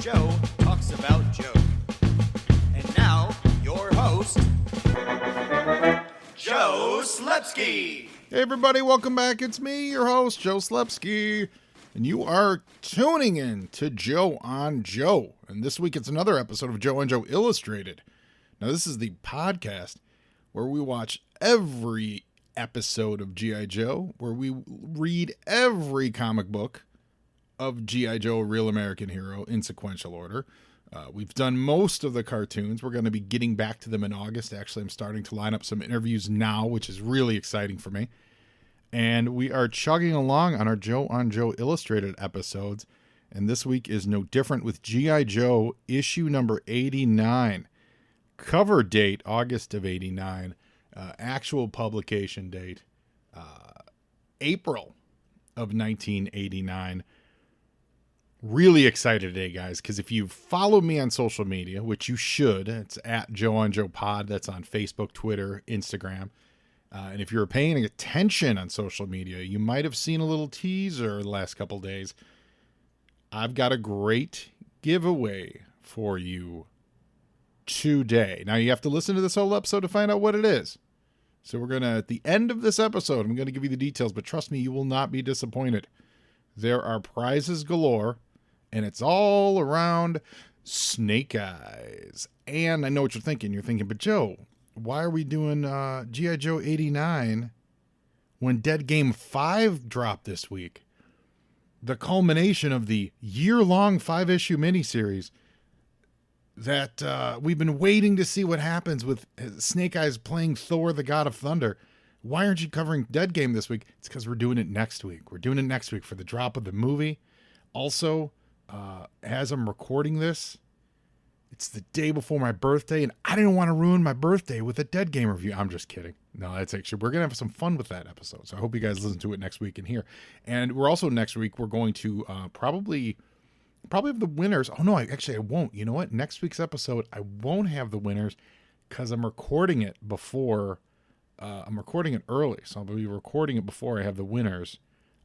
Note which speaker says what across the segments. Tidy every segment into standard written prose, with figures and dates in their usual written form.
Speaker 1: Joe talks about Joe. And now, your host, Joe Slepsky.
Speaker 2: Hey everybody, welcome back. It's me, your host, Joe Slepsky, and you are tuning in to Joe on Joe. And this week it's another episode of Joe on Joe Illustrated. Now this is the podcast where we watch every episode of G.I. Joe, where we read every comic book of G.I. Joe, Real American Hero, in sequential order. We've done most of the cartoons. We're going to be getting back to them in August. Actually, I'm starting to line up some interviews now, which is really exciting for me. And we are chugging along on our Joe on Joe Illustrated episodes. And this week is no different with G.I. Joe issue number 89. Cover date, August of 89. Actual publication date, April of 1989. Really excited today, guys, because if you follow me on social media, which you should, it's at Joe on Joe Pod. That's on Facebook, Twitter, Instagram. And if you're paying attention on social media, you might have seen a little teaser the last couple days. I've got a great giveaway for you today. Now, you have to listen to this whole episode to find out what it is. So we're going to, at the end of this episode, I'm going to give you the details, but trust me, you will not be disappointed. There are prizes galore, and it's all around Snake Eyes. And I know what you're thinking. You're thinking, but Joe, why are we doing G.I. Joe 89 when Dead Game 5 dropped this week? The culmination of the year-long 5-issue miniseries that we've been waiting to see what happens with Snake Eyes playing Thor, the God of Thunder. Why aren't you covering Dead Game this week? It's because we're doing it next week. We're doing it next week for the drop of the movie. Also, as I'm recording this, it's the day before my birthday, and I didn't want to ruin my birthday with a Dead Game review. I'm just kidding. No, that's actually, we're going to have some fun with that episode. So I hope you guys listen to it next week and here. And we're also next week, we're going to probably have the winners. Oh, no, I won't. You know what? Next week's episode, I won't have the winners because I'm recording it before. I'm recording it early, so I'll be recording it before I have the winners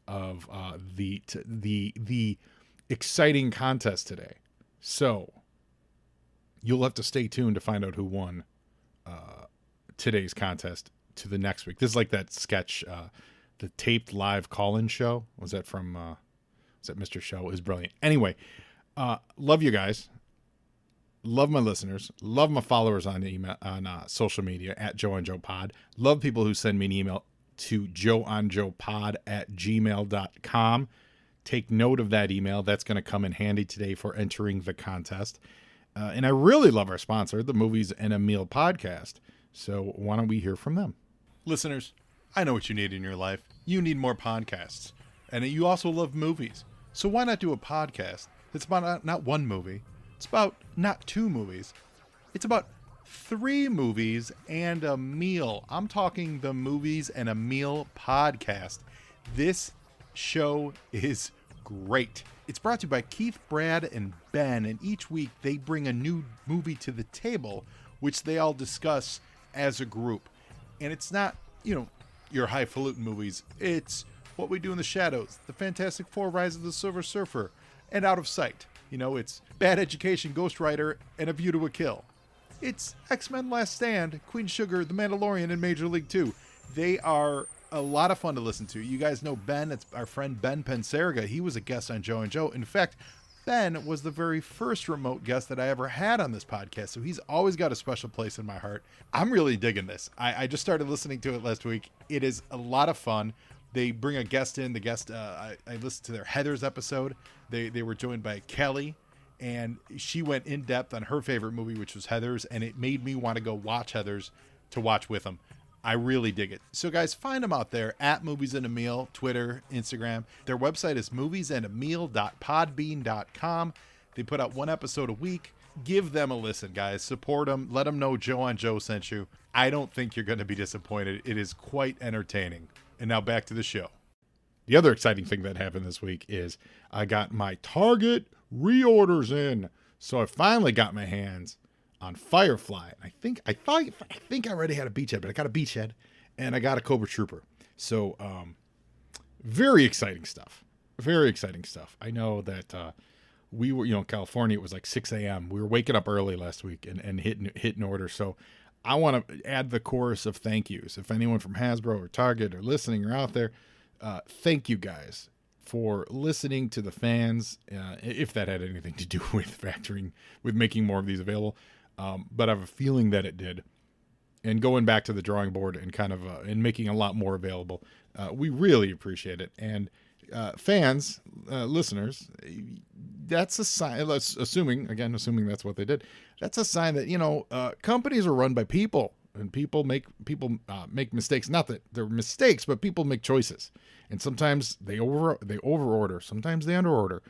Speaker 2: of the exciting contest today. So you'll have to stay tuned to find out who won today's contest to the next week. This is like that sketch, the taped live call-in show. Was that from... was that Mr. Show? Is brilliant. Anyway, love you guys. Love my listeners. Love my followers on email, on social media at Joe on Joe Pod. Love people who send me an email to joeonjoepod@gmail.com. Take note of that email. That's going to come in handy today for entering the contest. And I really love our sponsor, the Movies and a Meal podcast. So why don't we hear from them? Listeners, I know what you need in your life. You need more podcasts. And you also love movies. So why not do a podcast that's about not one movie? It's about not two movies. It's about 3 movies and a meal. I'm talking the Movies and a Meal podcast. This show is great. It's brought to you by Keith, Brad, and Ben. And each week they bring a new movie to the table, which they all discuss as a group. And it's not, your highfalutin movies. It's What We Do in the Shadows, The Fantastic Four, Rise of the Silver Surfer, and Out of Sight. It's Bad Education, Ghost Rider, and A View to a Kill. It's X-Men Last Stand, Queen Sugar, The Mandalorian, and Major League 2. They are a lot of fun to listen to. You guys know Ben. It's our friend Ben Pensarga. He was a guest on Joe and Joe. In fact, Ben was the very first remote guest that I ever had on this podcast, so he's always got a special place in my heart. I'm really digging this. I just started listening to it last week. It is a lot of fun. They bring a guest in. The guest, I listened to their Heathers episode. They were joined by Kelly, and she went in depth on her favorite movie, which was Heathers, and it made me want to go watch Heathers to watch with them. I really dig it. So guys, find them out there at Movies and a Meal, Twitter, Instagram. Their website is moviesandameal.podbean.com. They put out 1 episode a week. Give them a listen, guys. Support them. Let them know Joe on Joe sent you. I don't think you're going to be disappointed. It is quite entertaining. And now back to the show. The other exciting thing that happened this week is I got my Target reorders in. So I finally got my hands on Firefly. I think I already had a Beachhead, but I got a Beachhead and I got a Cobra Trooper. So very exciting stuff. Very exciting stuff. I know that we were, California, it was like 6 a.m. We were waking up early last week and hitting order. So I want to add the chorus of thank yous. If anyone from Hasbro or Target or listening or out there, thank you guys for listening to the fans, if that had anything to do with making more of these available. But I have a feeling that it did. And going back to the drawing board and kind of and making a lot more available, we really appreciate it. And fans, listeners, that's a sign. Assuming that's what they did. That's a sign that companies are run by people, and people make mistakes. Not that they're mistakes, but people make choices, and sometimes they overorder, sometimes they underorder,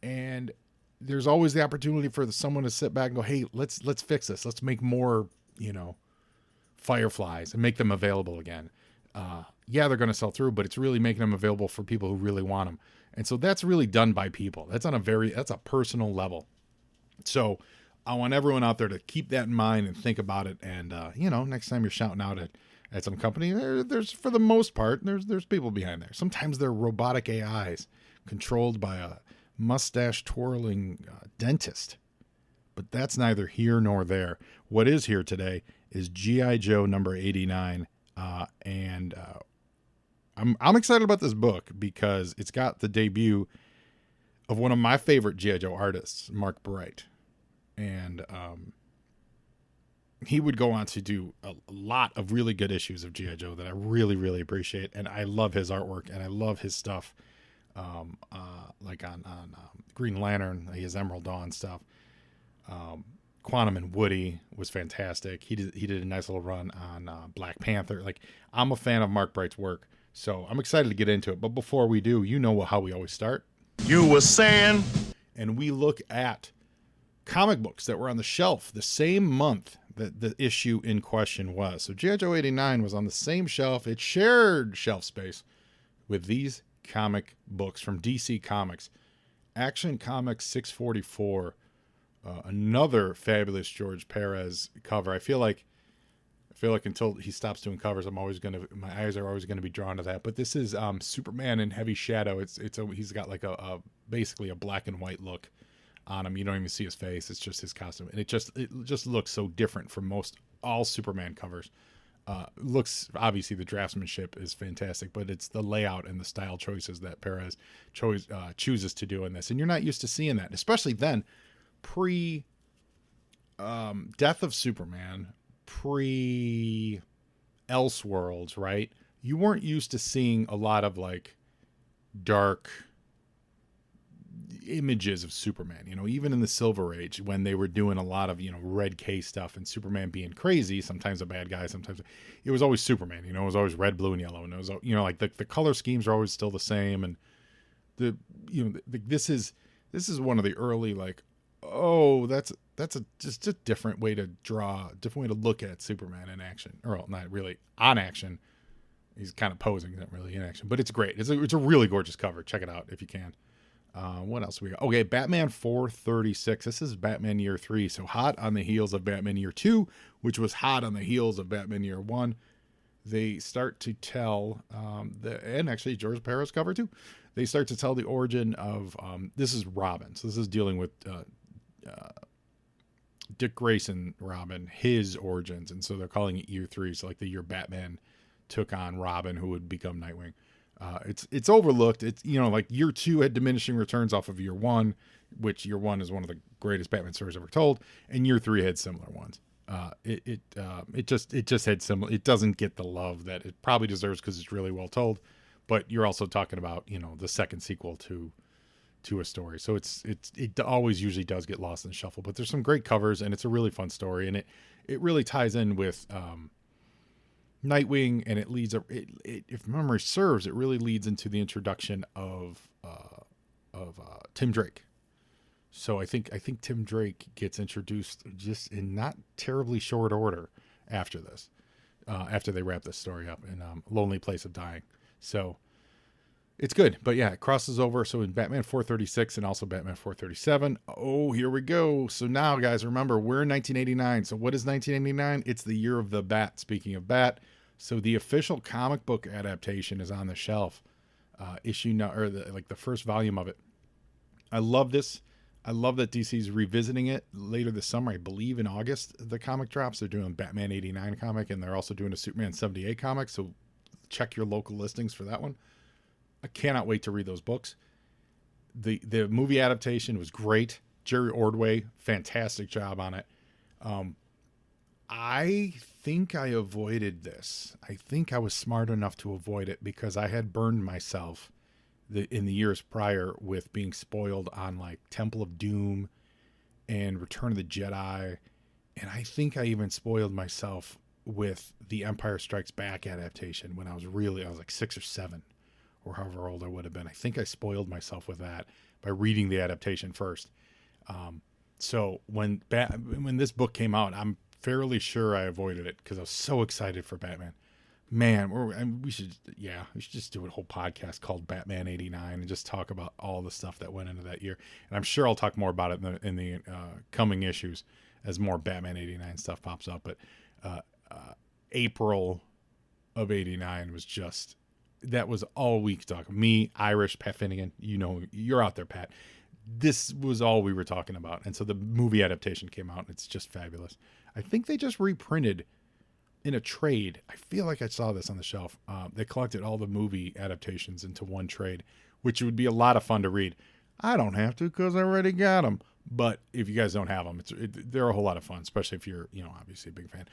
Speaker 2: and there's always the opportunity for someone to sit back and go, "Hey, let's fix this. Let's make more, Fireflies and make them available again." Yeah, they're going to sell through, but it's really making them available for people who really want them. And so that's really done by people. That's a personal level. So I want everyone out there to keep that in mind and think about it. And, next time you're shouting out at some company, there's for the most part, there's people behind there. Sometimes they're robotic AIs controlled by a mustache twirling dentist, but that's neither here nor there. What is here today is G.I. Joe number 89. And I'm excited about this book because it's got the debut of one of my favorite G.I. Joe artists, Mark Bright. And he would go on to do a lot of really good issues of G.I. Joe that I really, really appreciate. And I love his artwork and I love his stuff. Like on Green Lantern, his Emerald Dawn stuff. Quantum and Woody was fantastic. He did a nice little run on Black Panther. Like, I'm a fan of Mark Bright's work, so I'm excited to get into it. But before we do, how we always start.
Speaker 1: You were saying?
Speaker 2: And we look at comic books that were on the shelf the same month that the issue in question was. So G.I. Joe 89 was on the same shelf. It shared shelf space with these comic books from DC Comics. Action Comics 644. Another fabulous George Perez cover. I feel like until he stops doing covers, my eyes are always gonna be drawn to that. But this is Superman in heavy shadow. He's got like a basically a black and white look on him. You don't even see his face. It's just his costume, and it just looks so different from all Superman covers. Looks, obviously the draftsmanship is fantastic, but it's the layout and the style choices that Perez chooses to do in this, and you're not used to seeing that, especially then. Pre Death of Superman, pre Elseworlds, right? You weren't used to seeing a lot of like dark images of Superman, even in the Silver Age when they were doing a lot of, Red K stuff and Superman being crazy, sometimes a bad guy, sometimes it was always Superman, it was always red, blue, and yellow. And it was, like the color schemes are always still the same. And this is one of the early, like, oh, that's just a different way to draw, different way to look at Superman in action, or well, not really on action. He's kind of posing, not really in action, but it's great. It's a really gorgeous cover. Check it out if you can. What else we got? Okay, Batman 436. This is Batman Year 3, so hot on the heels of Batman Year 2, which was hot on the heels of Batman Year 1. They start to tell and actually George Perez cover too. They start to tell the origin of this is Robin. So this is dealing with Dick Grayson Robin, his origins, and so they're calling it Year 3. So like the year Batman took on Robin, who would become Nightwing. It's overlooked. It's like Year 2 had diminishing returns off of Year 1, which Year 1 is one of the greatest Batman stories ever told, and Year 3 had similar ones. It just had similar. It doesn't get the love that it probably deserves because it's really well told, but you're also talking about the second sequel to a story, so it always usually does get lost in the shuffle. But there's some great covers, and it's a really fun story, and it really ties in with Nightwing, and it leads if memory serves, it really leads into the introduction of Tim Drake. So I think Tim Drake gets introduced just in not terribly short order after this, after they wrap this story up in Lonely Place of Dying. So it's good, but yeah, it crosses over. So in Batman 436 and also Batman 437. Oh, here we go. So now, guys, remember, we're in 1989. So what is 1989? It's the year of the Bat. Speaking of Bat, so the official comic book adaptation is on the shelf. The first volume of it. I love this. I love that DC's revisiting it later this summer. I believe in August the comic drops. They're doing Batman 89 comic, and they're also doing a Superman 78 comic. So check your local listings for that one. I cannot wait to read those books. The movie adaptation was great. Jerry Ordway, fantastic job on it. I think I avoided this. I think I was smart enough to avoid it because I had burned myself in the years prior with being spoiled on like Temple of Doom and Return of the Jedi. And I think I even spoiled myself with the Empire Strikes Back adaptation when I was like 6 or 7 or however old I would have been. I think I spoiled myself with that by reading the adaptation first. So when this book came out, I'm fairly sure I avoided it because I was so excited for Batman. Man, we should just do a whole podcast called Batman 89 and just talk about all the stuff that went into that year. And I'm sure I'll talk more about it in the coming issues as more Batman 89 stuff pops up. But April of 89 was just, that was all week talk. Me, Irish, Pat Finnegan, you're out there, Pat. This was all we were talking about. And so the movie adaptation came out and it's just fabulous. I think they just reprinted in a trade. I feel like I saw this on the shelf. They collected all the movie adaptations into one trade, which would be a lot of fun to read. I don't have to because I already got them. But if you guys don't have them, they're a whole lot of fun, especially if you're, obviously a big fan.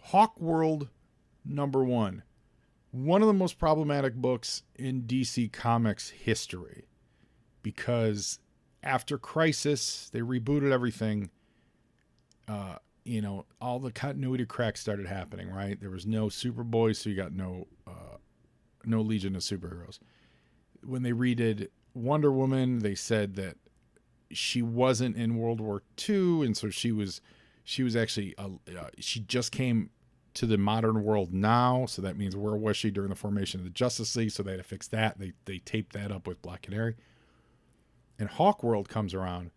Speaker 2: Hawk World #1. One of the most problematic books in DC Comics history because after Crisis, they rebooted everything. All the continuity cracks started happening, right? There was no Superboy, so you got no Legion of Superheroes. When they redid Wonder Woman, they said that she wasn't in World War II, and so she was actually she just came to the modern world now, so that means where was she during the formation of the Justice League? So they had to fix that. They taped that up with Black Canary. And Hawk World comes around,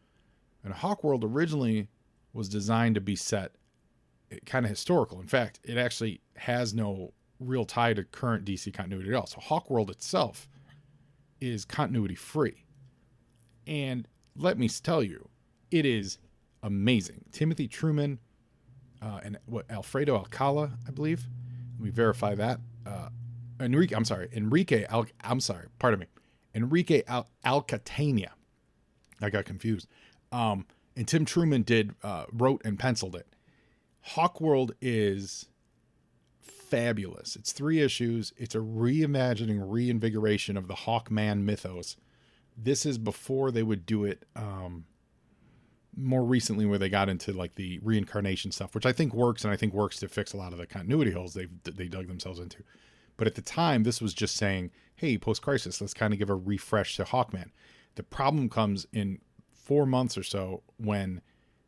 Speaker 2: and Hawk World originally was designed to be set kind of historical. In fact, it actually has no real tie to current DC continuity at all. So Hawk World itself is continuity free. And let me tell you, it is amazing. Timothy Truman and Alfredo Alcala, I believe. Let me verify that. Enrique Alcatania. I got confused. And Tim Truman wrote and penciled it. Hawk World is fabulous. It's 3 issues. It's a reimagining, reinvigoration of the Hawkman mythos. This is before they would do it more recently, where they got into like the reincarnation stuff, which I think works, and I think works to fix a lot of the continuity holes they dug themselves into. But at the time, this was just saying, hey, post-crisis, let's kind of give a refresh to Hawkman. The problem comes in 4 months or so when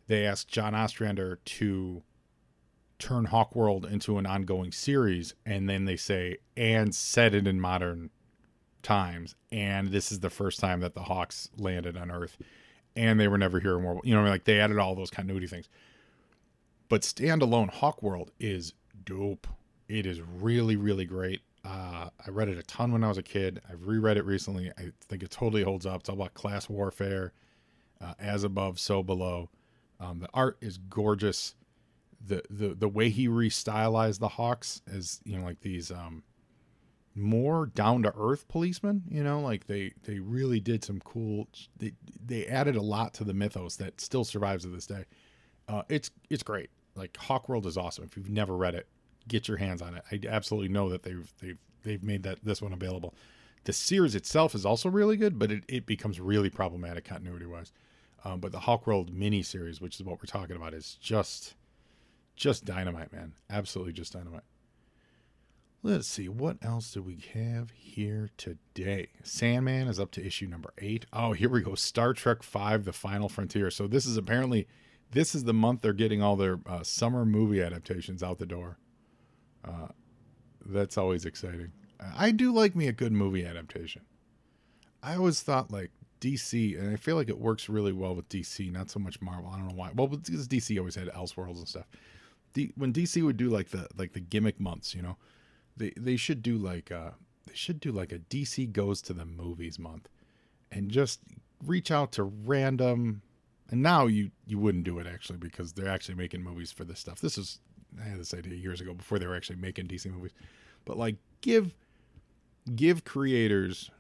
Speaker 2: they asked John Ostrander to turn Hawk World into an ongoing series, and then they say, and set it in modern times, and this is the first time that the Hawks landed on Earth, and they were never here in World War. They added all those continuity things. But standalone Hawk World is dope. It is really, really great. I read it a ton when I was a kid. I've reread it recently. I think it totally holds up. It's all about class warfare, as above, so below. The art is gorgeous. The way he restylized the Hawks as like these more down to earth policemen. They really did some cool. They added a lot to the mythos that still survives to this day. It's great. Like Hawk World is awesome. If you've never read it, get your hands on it. I absolutely know that they've made this one available. The series itself is also really good, but it becomes really problematic continuity wise. But the Hawk World mini series, which is what we're talking about, is just dynamite, man. Absolutely just dynamite. Let's see, what else do we have here today? Sandman is up to issue number 8. Oh, here we go. Star Trek V, The Final Frontier. So this is the month they're getting all their summer movie adaptations out the door. That's always exciting. I do like me a good movie adaptation. I always thought like DC, and I feel like it works really well with DC, not so much Marvel. I don't know why. Well, because DC always had Elseworlds and stuff. When DC would do like the gimmick months, they should do like a DC goes to the movies month, and just reach out to random, and now you wouldn't do it actually because they're actually making movies for this stuff. I had this idea years ago before they were actually making DC movies, but like give creators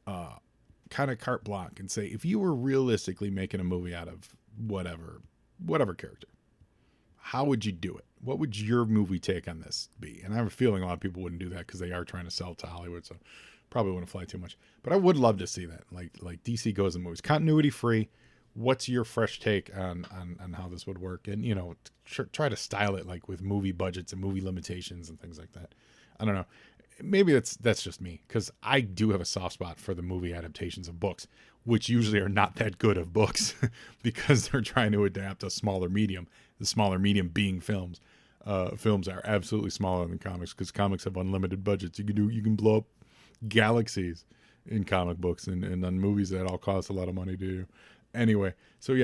Speaker 2: kind of carte blanche and say, if you were realistically making a movie out of whatever character, how would you do it? What would your movie take on this be? And I have a feeling a lot of people wouldn't do that because they are trying to sell to Hollywood, so probably wouldn't fly too much. But I would love to see that. Like DC goes in movies, continuity free. What's your fresh take on how this would work? And, you know, try to style it like with movie budgets and movie limitations and things like that. I don't know. Maybe that's just me, because I do have a soft spot for the movie adaptations of books, which usually are not that good of books because they're trying to adapt a smaller medium, the smaller medium being films. Films are absolutely smaller than comics because comics have unlimited budgets. You can blow up galaxies in comic books, and on movies that all cost a lot of money to do. Anyway, so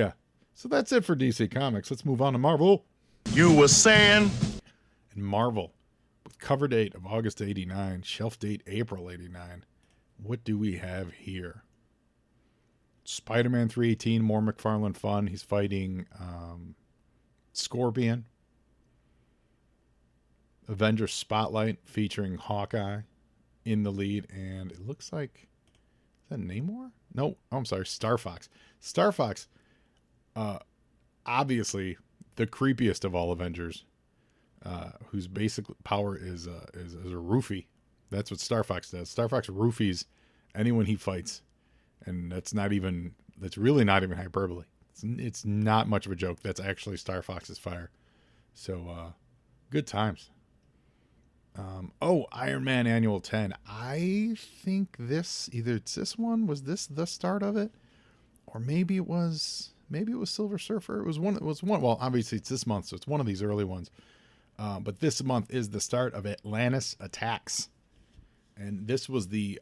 Speaker 2: that's it for DC Comics. Let's move on to Marvel.
Speaker 3: You were saying?
Speaker 2: And Marvel, with cover date of August 89, shelf date April 89. What do we have here? Spider-Man 318, more McFarlane fun. He's fighting Scorpion. Avengers Spotlight featuring Hawkeye in the lead, and it looks like, is that Namor? No, I'm sorry, Star Fox. Star Fox, obviously the creepiest of all Avengers, whose basic power is a roofie. That's what Star Fox does. Star Fox roofies anyone he fights, and that's really not even hyperbole. It's not much of a joke. That's actually Star Fox's fire. So, good times. Iron Man Annual 10. I think it's this one. Was this the start of it? Or maybe it was Silver Surfer. It was one. Well, obviously it's this month, so it's one of these early ones. But this month is the start of Atlantis Attacks. And this was the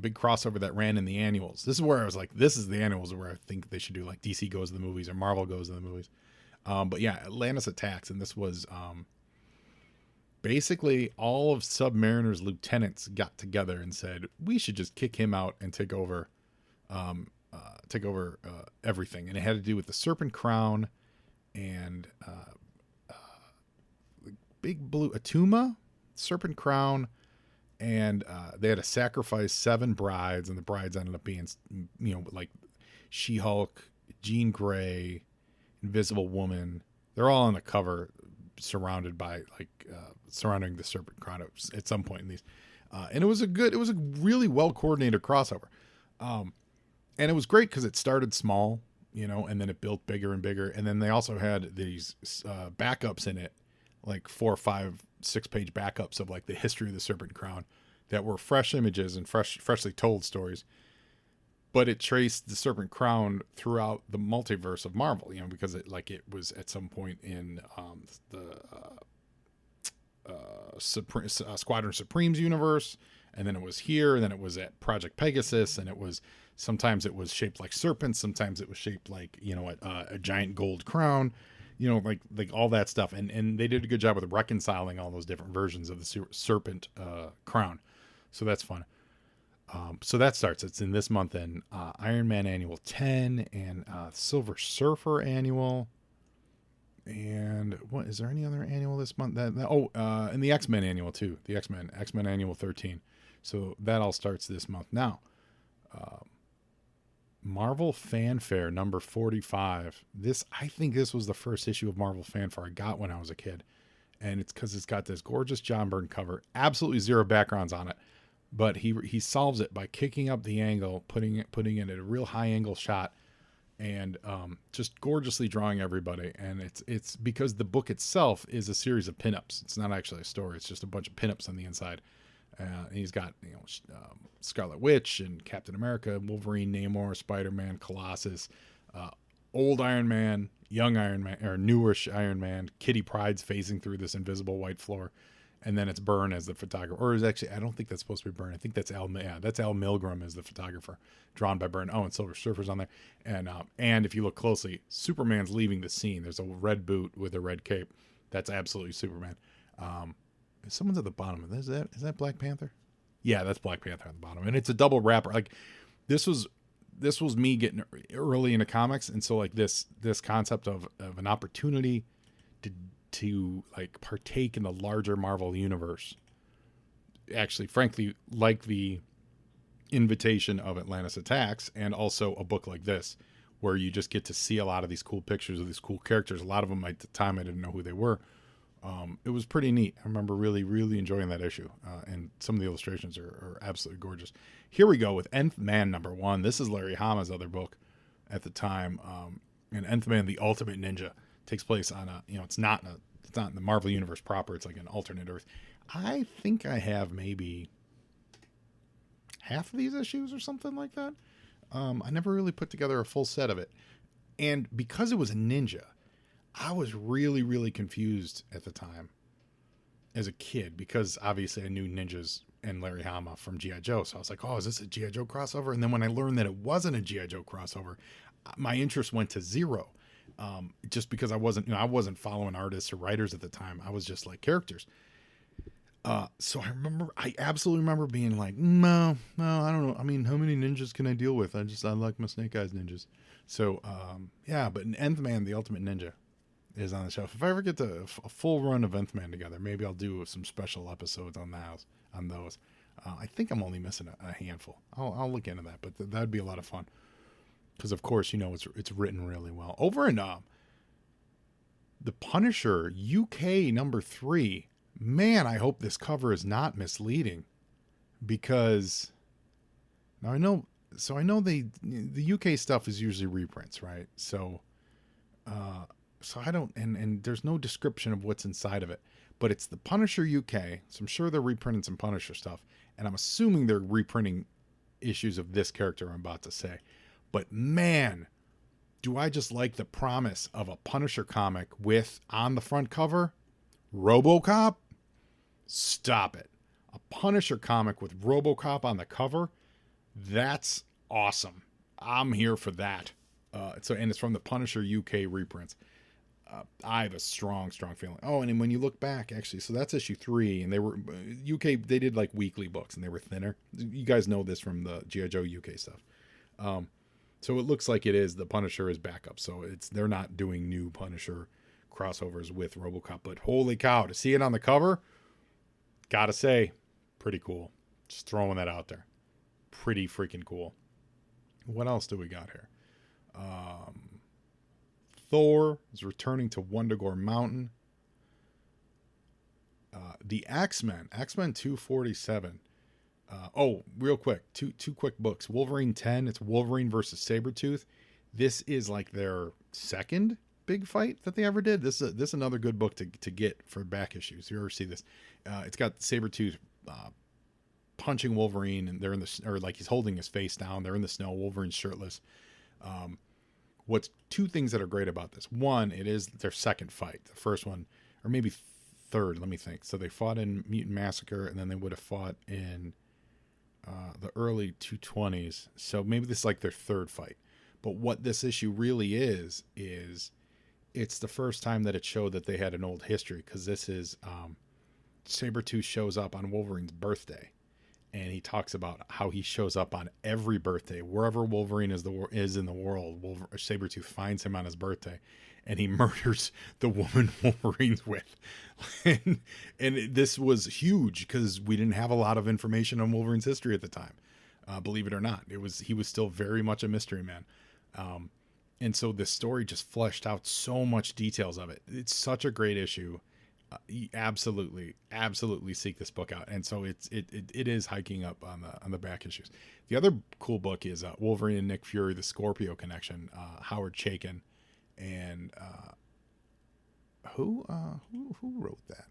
Speaker 2: big crossover that ran in the annuals. This is where I was like, this is the annuals where I think they should do like DC goes to the movies or Marvel goes to the movies. But yeah, Atlantis Attacks. And this was, basically all of Submariner's lieutenants got together and said, we should just kick him out and take over everything. And it had to do with the Serpent Crown and big blue Atuma, Serpent Crown, and they had to sacrifice 7 brides, and the brides ended up being, like She-Hulk, Jean Grey, Invisible Woman. They're all on the cover, surrounding the Serpent Crown at some point in these, and it was a really well coordinated crossover, and it was great because it started small, and then it built bigger and bigger, and then they also had these backups in it, like 4, 5, 6-page backups of like the history of the Serpent Crown that were fresh images and freshly told stories. But it traced the Serpent Crown throughout the multiverse of Marvel, because it was at some point in Squadron Supreme's universe, and then it was here, and then it was at Project Pegasus, and sometimes it was shaped like serpents, sometimes it was shaped like a giant gold crown, like all that stuff, and they did a good job with reconciling all those different versions of the serpent crown, so that's fun. So that starts. It's in this month, and Iron Man Annual 10 and Silver Surfer Annual. And what is there any other annual this month? And the X-Men Annual too. The X-Men Annual 13. So that all starts this month. Now, Marvel Fanfare number 45. I think this was the first issue of Marvel Fanfare I got when I was a kid, and it's because it's got this gorgeous John Byrne cover, absolutely zero backgrounds on it. But he solves it by kicking up the angle, putting it at a real high angle shot, and just gorgeously drawing everybody. And it's because the book itself is a series of pinups. It's not actually a story. It's just a bunch of pinups on the inside. And he's got Scarlet Witch and Captain America, Wolverine, Namor, Spider-Man, Colossus, old Iron Man, young Iron Man, or newish Iron Man. Kitty Pryde's phasing through this invisible white floor. And then it's Byrne as the photographer, or is actually, I don't think that's supposed to be Byrne. I think that's Al Milgrom as the photographer, drawn by Byrne. Oh, and Silver Surfer's on there. And if you look closely, Superman's leaving the scene. There's a red boot with a red cape. That's absolutely Superman. Someone's at the bottom. Is that Black Panther? Yeah, that's Black Panther at the bottom. And it's a double wrapper. Like, this was me getting early into comics, and so like this concept of an opportunity to like partake in the larger Marvel universe, actually frankly like the invitation of Atlantis Attacks, and also a book like this where you just get to see a lot of these cool pictures of these cool characters. A lot of them at the time I didn't know who they were. It was pretty neat. I remember really enjoying that issue, and some of the illustrations are absolutely gorgeous. Here we go with Nth Man #1. This is Larry Hama's other book at the time, and Nth Man, the Ultimate Ninja, takes place on a, it's not in the Marvel Universe proper. It's like an alternate Earth. I think I have maybe half of these issues or something like that. I never really put together a full set of it. And because it was a ninja, I was really confused at the time as a kid, because obviously I knew ninjas and Larry Hama from G.I. Joe. So I was like, oh, is this a G.I. Joe crossover? And then when I learned that it wasn't a G.I. Joe crossover, my interest went to zero. Just because I wasn't following artists or writers at the time. I was just like characters. So I absolutely remember being like, no, I don't know. I mean, how many ninjas can I deal with? I like my Snake Eyes ninjas. So, yeah, but Nth Man, the Ultimate Ninja, is on the shelf. If I ever get a full run of Nth Man together, maybe I'll do some special episodes on those. I think I'm only missing a handful. I'll look into that, but that'd be a lot of fun. Because of course, it's written really well. Over in The Punisher UK #3. Man, I hope this cover is not misleading, because now I know the UK stuff is usually reprints, right? So I don't, and there's no description of what's inside of it, but it's The Punisher UK. So I'm sure they're reprinting some Punisher stuff, and I'm assuming they're reprinting issues of this character I'm about to say. But man, do I just like the promise of a Punisher comic with, on the front cover, RoboCop? Stop it. A Punisher comic with RoboCop on the cover? That's awesome. I'm here for that. And it's from the Punisher UK reprints. I have a strong feeling. Oh, and then when you look back, actually, so that's issue 3, and they were UK. They did like weekly books, and they were thinner. You guys know this from the G.I. Joe UK stuff. So it looks like it is the Punisher is back up. So they're not doing new Punisher crossovers with RoboCop, but holy cow, to see it on the cover, gotta say, pretty cool. Just throwing that out there. Pretty freaking cool. What else do we got here? Thor is returning to Wundagore Mountain. The X-Men 247. Real quick, two quick books. Wolverine 10, it's Wolverine versus Sabretooth. This is like their second big fight that they ever did. This is another good book to get for back issues. You ever see this? It's got Sabretooth punching Wolverine, and they're in the, or like he's holding his face down. They're in the snow. Wolverine's shirtless. What's two things that are great about this? One, it is their second fight. The first one, or maybe third, let me think. So they fought in Mutant Massacre, and then they would have fought in the early 220s. So maybe this is like their third fight. But what this issue really is it's the first time that it showed that they had an old history, because this is Sabretooth shows up on Wolverine's birthday, and he talks about how he shows up on every birthday. Wherever Wolverine is in the world, Sabretooth finds him on his birthday, and he murders the woman Wolverine's with. and this was huge, because we didn't have a lot of information on Wolverine's history at the time. Believe it or not, he was still very much a mystery man. And so this story just fleshed out so much details of it. It's such a great issue. You absolutely seek this book out. And so it is hiking up on the back issues. The other cool book is Wolverine and Nick Fury, the Scorpio Connection. Howard Chaykin, and who wrote that?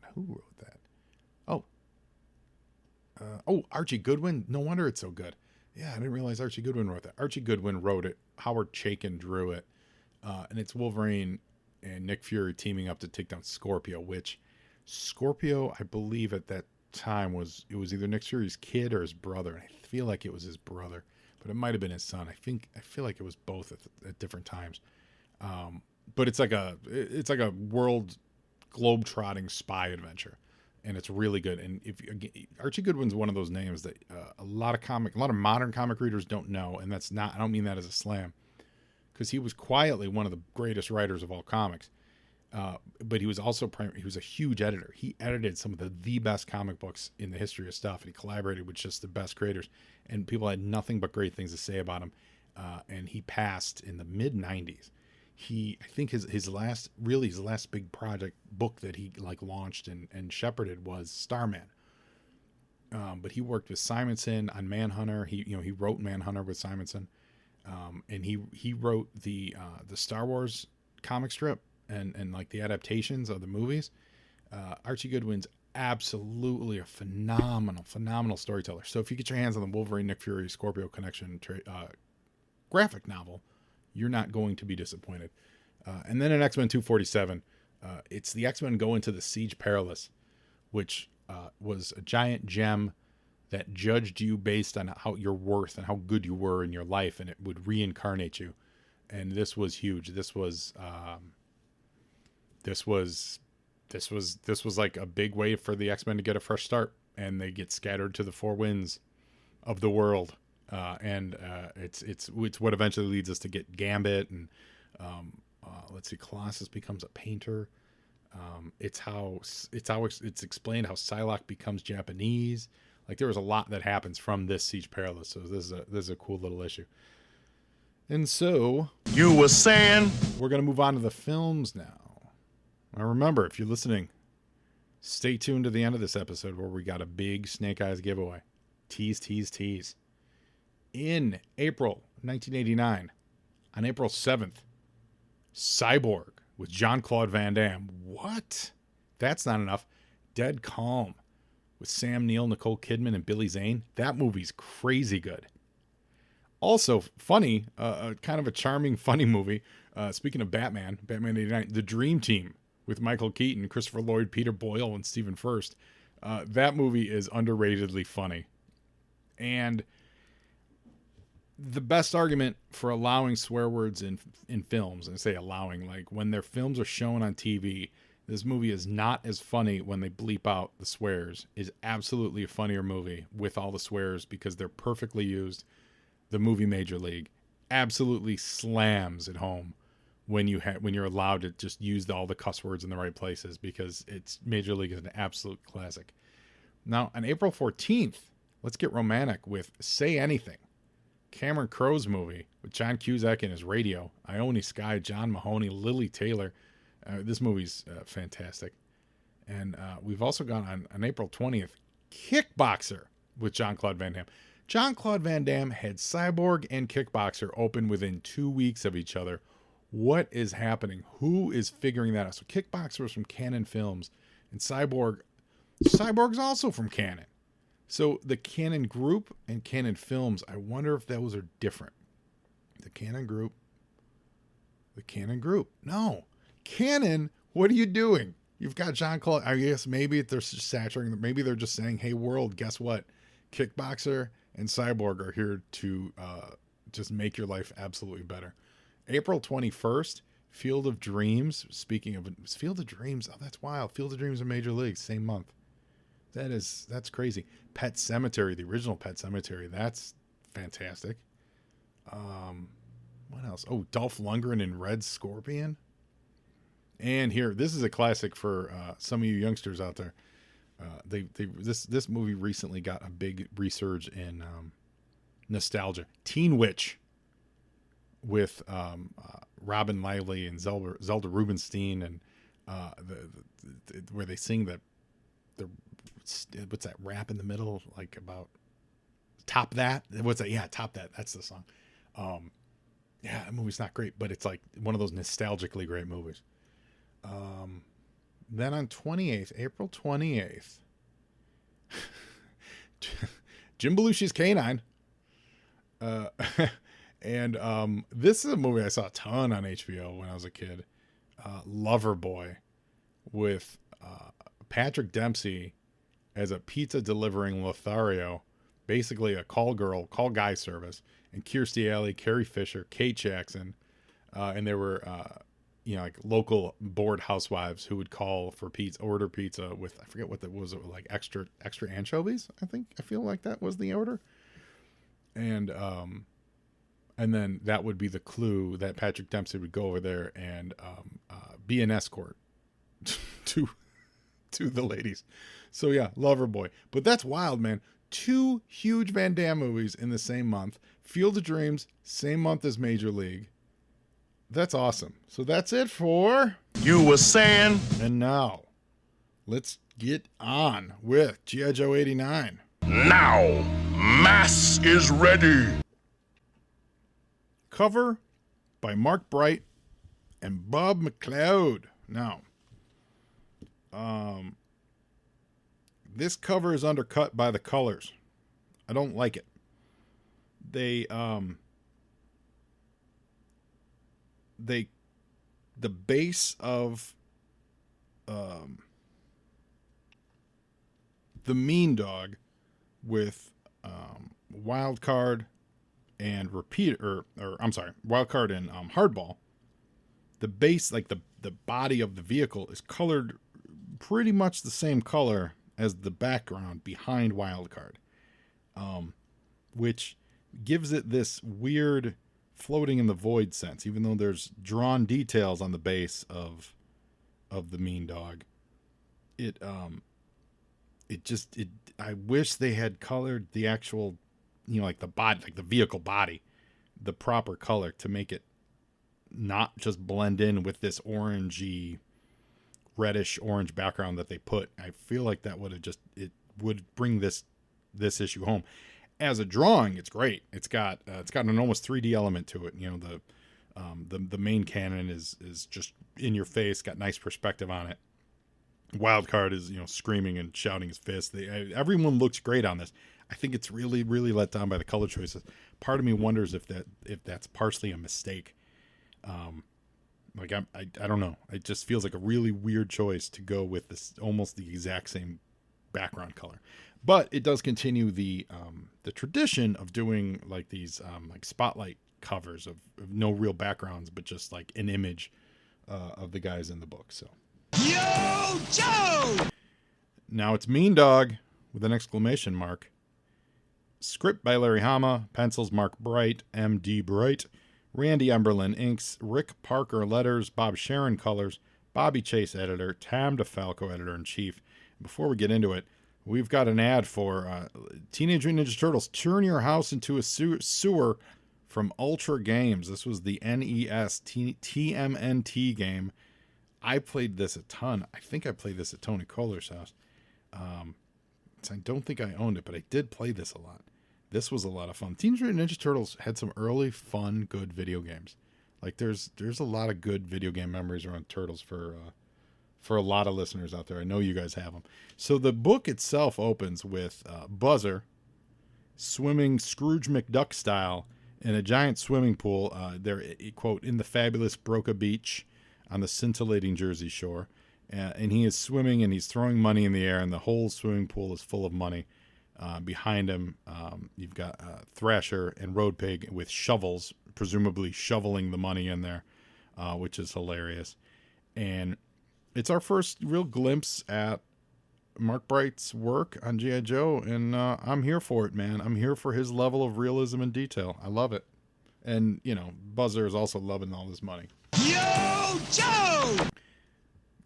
Speaker 2: Archie Goodwin. No wonder it's so good. Yeah, I didn't realize Archie Goodwin wrote that. Archie Goodwin wrote it. Howard Chaykin drew it. And it's Wolverine and Nick Fury teaming up to take down Scorpio, which Scorpio, I believe at that time it was either Nick Fury's kid or his brother. And I feel like it was his brother, but it might have been his son. I feel like it was both at different times. But it's like a world globe-trotting spy adventure. and it's really good. And Archie Goodwin's one of those names that a lot of modern comic readers don't know, and I don't mean that as a slam, because he was quietly one of the greatest writers of all comics. But he was also he was a huge editor. He edited some of the best comic books in the history of stuff, and he collaborated with just the best creators, and people had nothing but great things to say about him. And he passed in the mid 90s. I think his last big project book that he like launched and shepherded was Starman. But he worked with Simonson on Manhunter. He wrote Manhunter with Simonson. And he wrote the Star Wars comic strip and like the adaptations of the movies. Archie Goodwin's absolutely a phenomenal storyteller. So if you get your hands on the Wolverine Nick Fury Scorpio Connection graphic novel, you're not going to be disappointed. And then in X-Men 247, it's the X-Men go into the Siege Perilous, which was a giant gem that judged you based on how your worth and how good you were in your life, and it would reincarnate you. And this was huge. This was like a big way for the X-Men to get a fresh start, and they get scattered to the four winds of the world. It's what eventually leads us to get Gambit, and let's see, Colossus becomes a painter. It's explained how Psylocke becomes Japanese. Like, there was a lot that happens from this Siege Perilous. So this is a cool little issue. And so
Speaker 3: You were saying?
Speaker 2: we're going to move on to the films now. Now remember, if you're listening, stay tuned to the end of this episode where we got a big Snake Eyes giveaway. Tease. In April 1989, on April 7th, Cyborg with Jean-Claude Van Damme. What? That's not enough. Dead Calm with Sam Neill, Nicole Kidman, and Billy Zane. That movie's crazy good. Also funny, kind of a charming, funny movie. Speaking of Batman 89, The Dream Team with Michael Keaton, Christopher Lloyd, Peter Boyle, and Stephen Furst. That movie is underratedly funny. And the best argument for allowing swear words in films, and I say allowing, like when their films are shown on TV, this movie is not as funny when they bleep out the swears, is absolutely a funnier movie with all the swears because they're perfectly used. The movie Major League absolutely slams at home when you're allowed to just use all the cuss words in the right places, because Major League is an absolute classic. Now, on April 14th, let's get romantic with Say Anything, Cameron Crowe's movie with John Cusack and his radio, Ione Skye, John Mahoney, Lily Taylor. This movie's fantastic. And we've also got on April 20th, Kickboxer with Jean-Claude Van Damme. Jean-Claude Van Damme had Cyborg and Kickboxer open within 2 weeks of each other. What is happening? Who is figuring that out? So Kickboxer was from Canon Films, and Cyborg's also from Canon. So the Canon Group and Canon Films, I wonder if those are different. The Canon Group. No. Canon, what are you doing? You've got Jean-Claude. I guess maybe they're saturating. Maybe they're just saying, hey, world, guess what? Kickboxer and Cyborg are here to just make your life absolutely better. April 21st, Field of Dreams. Speaking of Field of Dreams, oh, that's wild. Field of Dreams and Major League, same month. That's crazy. Pet Sematary, the original Pet Sematary. That's fantastic. What else? Oh, Dolph Lundgren and Red Scorpion. And here, this is a classic for some of you youngsters out there. This movie recently got a big resurge in nostalgia. Teen Witch with Robin Lively and Zelda Rubinstein, and where they sing the what's that rap in the middle, like about Top That? What's that? Yeah, Top That. That's the song. Yeah, that movie's not great, but it's like one of those nostalgically great movies. Then on April 28th, Jim Belushi's K-9. And this is a movie I saw a ton on HBO when I was a kid. Loverboy with Patrick Dempsey as a pizza delivering Lothario, basically a call guy service, and Kirstie Alley, Carrie Fisher, Kate Jackson, and there were you know, like local bored housewives who would call for pizza, order pizza with, I forget what that was, like extra anchovies. I feel like that was the order. And then that would be the clue that Patrick Dempsey would go over there and be an escort to the ladies. So yeah, Loverboy. But that's wild, man. 2 huge Van Damme movies in the same month. Field of Dreams, same month as Major League. That's awesome. So that's it for
Speaker 3: You were saying?
Speaker 2: And now, let's get on with G.I. Joe 89.
Speaker 3: Now, mass is ready.
Speaker 2: Cover by Mark Bright and Bob McLeod. Now, this cover is undercut by the colors. I don't like it. The base of the Mean Dog with Wild Card and Wild Card and Hardball. The base, like the body of the vehicle, is colored pretty much the same color as the background behind Wild Card, which gives it this weird floating in the void sense, even though there's drawn details on the base of the Mean Dog. I wish they had colored the actual, you know, like the body, like the vehicle body, the proper color to make it not just blend in with this orangey, reddish orange background that they put. I feel like that it would bring this issue home. As a drawing, it's great. It's got an almost 3D element to it. You know, the main cannon is just in your face, got nice perspective on it. Wild Card is, you know, screaming and shouting his fist. Everyone looks great on this. I think it's really, really let down by the color choices. Part of me wonders if that's partially a mistake. I don't know. It just feels like a really weird choice to go with this almost the exact same background color. But it does continue the tradition of doing like these like spotlight covers of no real backgrounds, but just like an image of the guys in the book. So,
Speaker 1: Yo, Joe!
Speaker 2: now it's Mean Dog with an exclamation mark. Script by Larry Hama, pencils Mark Bright, M.D. Bright, Randy Emberlin inks, Rick Parker letters, Bob Sharon colors, Bobby Chase editor, Tam DeFalco editor-in-chief. Before we get into it, we've got an ad for Teenage Mutant Ninja Turtles Turn Your House into a Sewer from Ultra Games. This was the NES TMNT game. I played this a ton. I think I played this at Tony Kohler's house. I don't think I owned it, but I did play this a lot. This was a lot of fun. Teenage Mutant Ninja Turtles had some early, fun, good video games. Like there's a lot of good video game memories around Turtles for a lot of listeners out there. I know you guys have them. So the book itself opens with Buzzer swimming Scrooge McDuck style in a giant swimming pool. They're, quote, in the fabulous Broca Beach on the scintillating Jersey shore. And he is swimming and he's throwing money in the air, and the whole swimming pool is full of money. Behind him, you've got Thrasher and Road Pig with shovels, presumably shoveling the money in there, which is hilarious. And it's our first real glimpse at Mark Bright's work on G.I. Joe, and I'm here for it, man. I'm here for his level of realism and detail. I love it. And, you know, Buzzer is also loving all this money.
Speaker 1: Yo, Joe!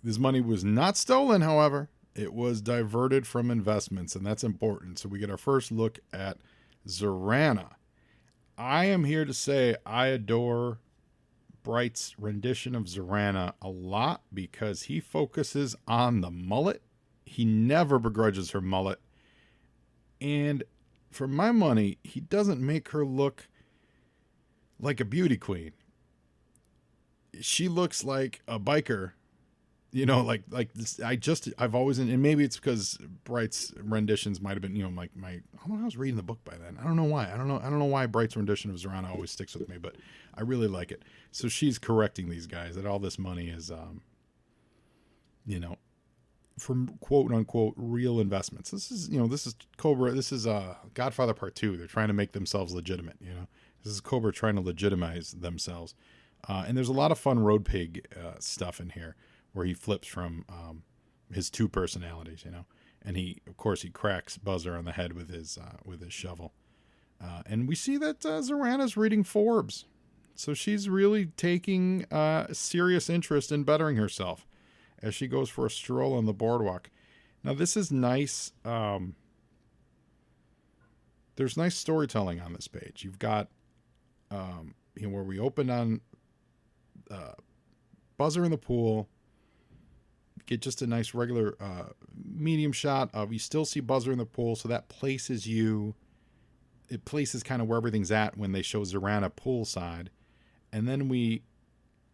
Speaker 2: This money was not stolen, however. It was diverted from investments, and that's important. So we get our first look at Zorana. I am here to say I adore Bright's rendition of Zorana a lot because he focuses on the mullet. He never begrudges her mullet. And for my money, he doesn't make her look like a beauty queen. She looks like a biker. You know, like this, I've always, and maybe it's because Bright's renditions might have been, you know, like I don't know, I was reading the book by then. I don't know why. I don't know why Bright's rendition of Zorana always sticks with me, but I really like it. So she's correcting these guys that all this money is, you know, from quote unquote real investments. This is Cobra. This is Godfather Part 2. They're trying to make themselves legitimate. You know, this is Cobra trying to legitimize themselves. And there's a lot of fun road pig stuff in here where he flips from his two personalities, you know. And he cracks Buzzer on the head with his shovel. And we see that Zorana's reading Forbes. So she's really taking a serious interest in bettering herself as she goes for a stroll on the boardwalk. Now, this is nice. There's nice storytelling on this page. You've got where we opened on Buzzer in the pool. Get just a nice regular medium shot of, you still see Buzzer in the pool, so that places kind of where everything's at when they show Zorana poolside. And then we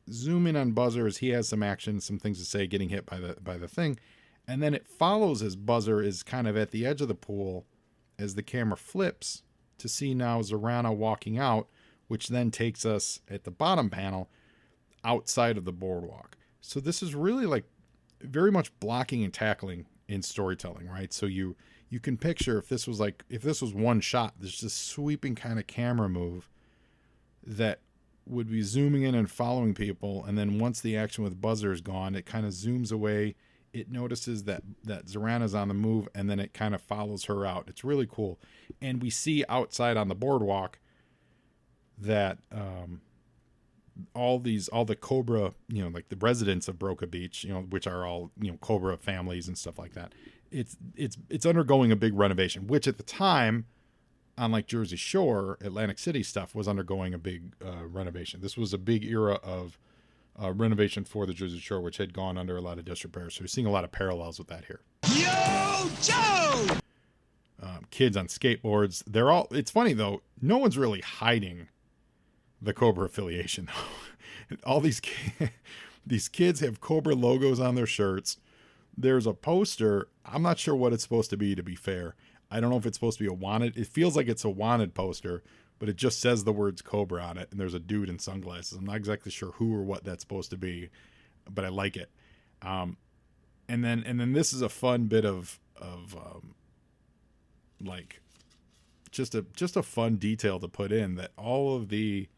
Speaker 2: zoom in on Buzzer as he has some action, some things to say, getting hit by the thing. And then it follows as Buzzer is kind of at the edge of the pool as the camera flips to see now Zorana walking out, which then takes us at the bottom panel outside of the boardwalk. So this is really like very much blocking and tackling in storytelling, right? So you can picture if this was one shot, there's this sweeping kind of camera move that would be zooming in and following people, and then once the action with Buzzer is gone, it kind of zooms away. It notices that Zorana's on the move, and then it kind of follows her out. It's really cool. And we see outside on the boardwalk that all the Cobra, like the residents of Broca Beach, which are all, Cobra families and stuff like that. It's undergoing a big renovation, which at the time, on like Jersey Shore, Atlantic City stuff was undergoing a big renovation. This was a big era of renovation for the Jersey Shore, which had gone under a lot of disrepair. So we're seeing a lot of parallels with that here.
Speaker 1: Yo, Joe!
Speaker 2: Kids on skateboards. It's funny though, no one's really hiding the Cobra affiliation though. All these kids have Cobra logos on their shirts. There's a poster. I'm not sure what it's supposed to be fair. I don't know if it's supposed to be a wanted. It feels like it's a wanted poster, but it just says the words Cobra on it, and there's a dude in sunglasses. I'm not exactly sure who or what that's supposed to be, but I like it. And then this is a fun bit of like just a fun detail to put in, that all of the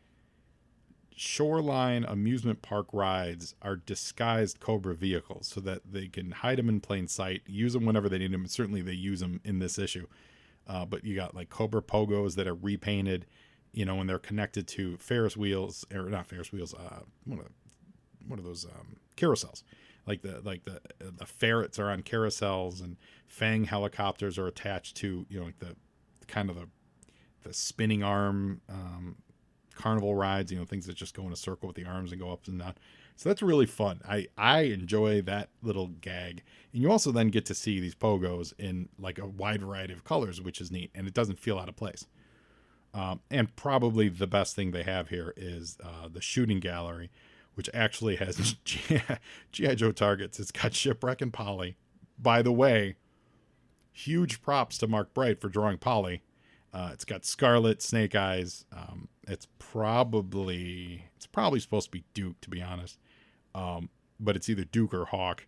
Speaker 2: shoreline amusement park rides are disguised Cobra vehicles so that they can hide them in plain sight, use them whenever they need them. And certainly they use them in this issue. But you got like Cobra pogos that are repainted, and they're connected to Ferris wheels, or not Ferris wheels. What are those carousels? Like the ferrets are on carousels, and Fang helicopters are attached to, like the kind of the spinning arm, carnival rides, things that just go in a circle with the arms and go up and down. So that's really fun. I enjoy that little gag. And you also then get to see these pogos in like a wide variety of colors, which is neat, and it doesn't feel out of place. And probably the best thing they have here is the shooting gallery, which actually has G.I. Joe targets. It's got Shipwreck and Polly. By the way, huge props to Mark Bright for drawing Polly. It's got Scarlet, Snake Eyes. It's probably supposed to be Duke, to be honest. But it's either Duke or Hawk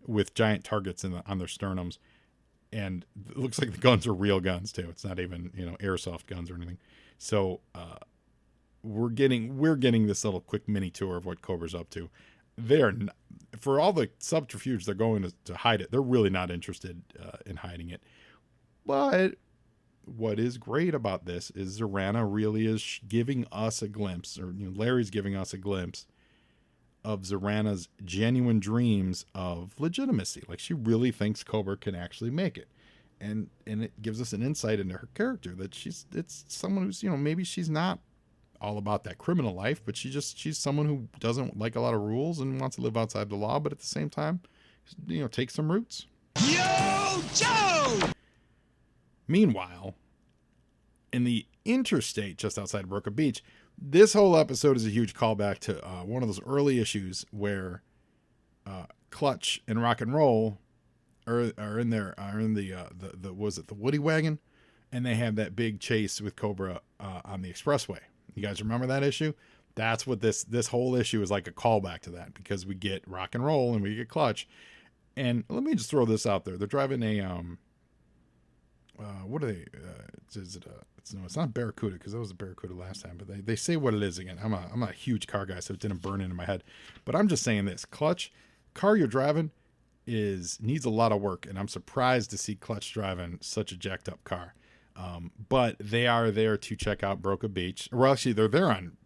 Speaker 2: with giant targets on their sternums. And it looks like the guns are real guns too. It's not even, airsoft guns or anything. So, we're getting this little quick mini tour of what Cobra's up to. For all the subterfuge they're going to hide it, they're really not interested in hiding it. But what is great about this is Zorana really is giving us a glimpse, or Larry's giving us a glimpse of Zorana's genuine dreams of legitimacy. Like, she really thinks Cobra can actually make it. And it gives us an insight into her character, that it's someone who's, maybe she's not all about that criminal life, but she's someone who doesn't like a lot of rules and wants to live outside the law, but at the same time, take some roots.
Speaker 1: Yo, Joe!
Speaker 2: Meanwhile, in the interstate just outside Broca Beach, this whole episode is a huge callback to one of those early issues where Clutch and Rock and Roll are in the was it the Woody wagon, and they have that big chase with Cobra on the expressway. You guys remember that issue? That's what this whole issue is like, a callback to that, because we get Rock and Roll and we get Clutch. And let me just throw this out there. They're driving a what are they? It's it's not Barracuda because that was a Barracuda last time, but they say what it is again. I'm a huge car guy, so it didn't burn into my head. But I'm just saying this: Clutch, car you're driving needs a lot of work, and I'm surprised to see Clutch driving such a jacked up car. But they are there to check out Broca Beach. Well, actually, they're on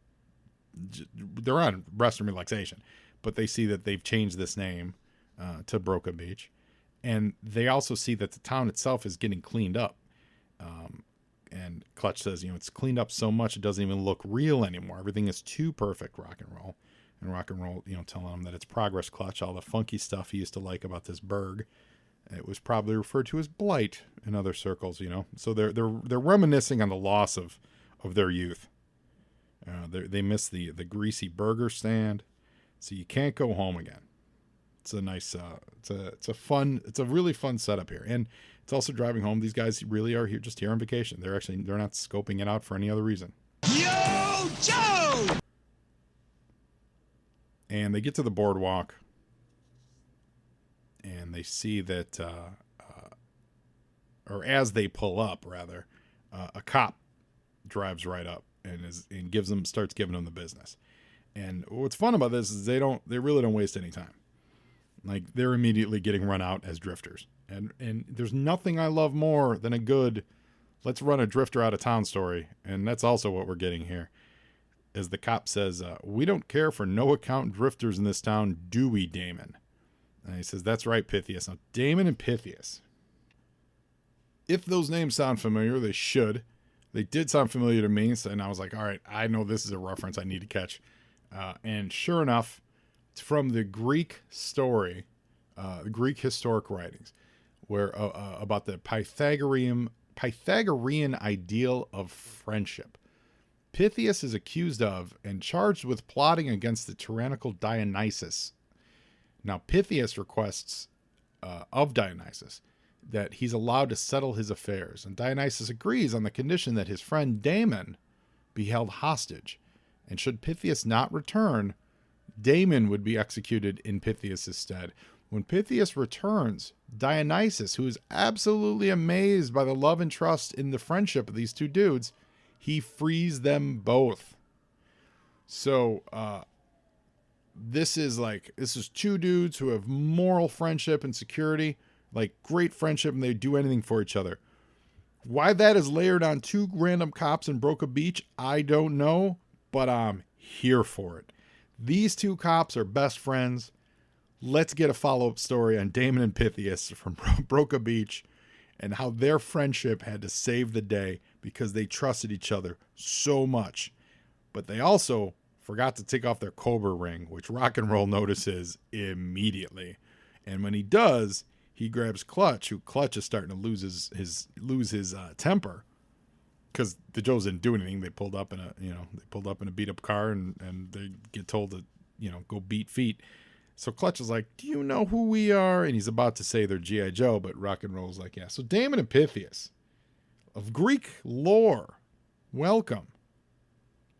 Speaker 2: rest and relaxation, but they see that they've changed this name to Broca Beach, and they also see that the town itself is getting cleaned up. And Clutch says, it's cleaned up so much it doesn't even look real anymore. Everything is too perfect, rock and roll. And rock and roll, telling him that it's progress, Clutch. All the funky stuff he used to like about this burg, it was probably referred to as blight in other circles, So they're reminiscing on the loss of their youth. They miss the greasy burger stand, so you can't go home again. It's a nice, it's a really fun setup here, and it's also driving home. These guys really are here on vacation. They're not scoping it out for any other reason.
Speaker 1: Yo, Joe!
Speaker 2: And they get to the boardwalk, and they see that, or as they pull up, rather, a cop drives right up and starts giving them the business. And what's fun about this is they really don't waste any time. Like, they're immediately getting run out as drifters. And there's nothing I love more than a good, let's run a drifter out of town story. And that's also what we're getting here. As the cop says, we don't care for no-account drifters in this town, do we, Damon? And he says, that's right, Pythias. Now, Damon and Pythias. If those names sound familiar, they should. They did sound familiar to me, and I was like, all right, I know this is a reference I need to catch. And sure enough, it's from the Greek story, the Greek historic writings, where about the Pythagorean ideal of friendship. Pythias is accused of and charged with plotting against the tyrannical Dionysus. Now, Pythias requests of Dionysus that he's allowed to settle his affairs, and Dionysus agrees on the condition that his friend Damon be held hostage, and should Pythias not return, Damon would be executed in Pythias' stead. When Pythias returns, Dionysus, who is absolutely amazed by the love and trust in the friendship of these two dudes, he frees them both. So, this is two dudes who have moral friendship and security, like great friendship, and they do anything for each other. Why that is layered on two random cops in Broca Beach, I don't know, but I'm here for it. These two cops are best friends. Let's get a follow-up story on Damon and Pythias from Broca Beach and how their friendship had to save the day because they trusted each other so much. But they also forgot to take off their Cobra ring, which rock and roll notices immediately. And when he does, he grabs Clutch, who Clutch is starting to lose his temper because the Joes didn't do anything. They pulled up in a beat up car and they get told to, go beat feet. So Clutch is like, do you know who we are? And he's about to say they're G.I. Joe, but rock and roll's like, yeah. So Damon and Pythias of Greek lore, welcome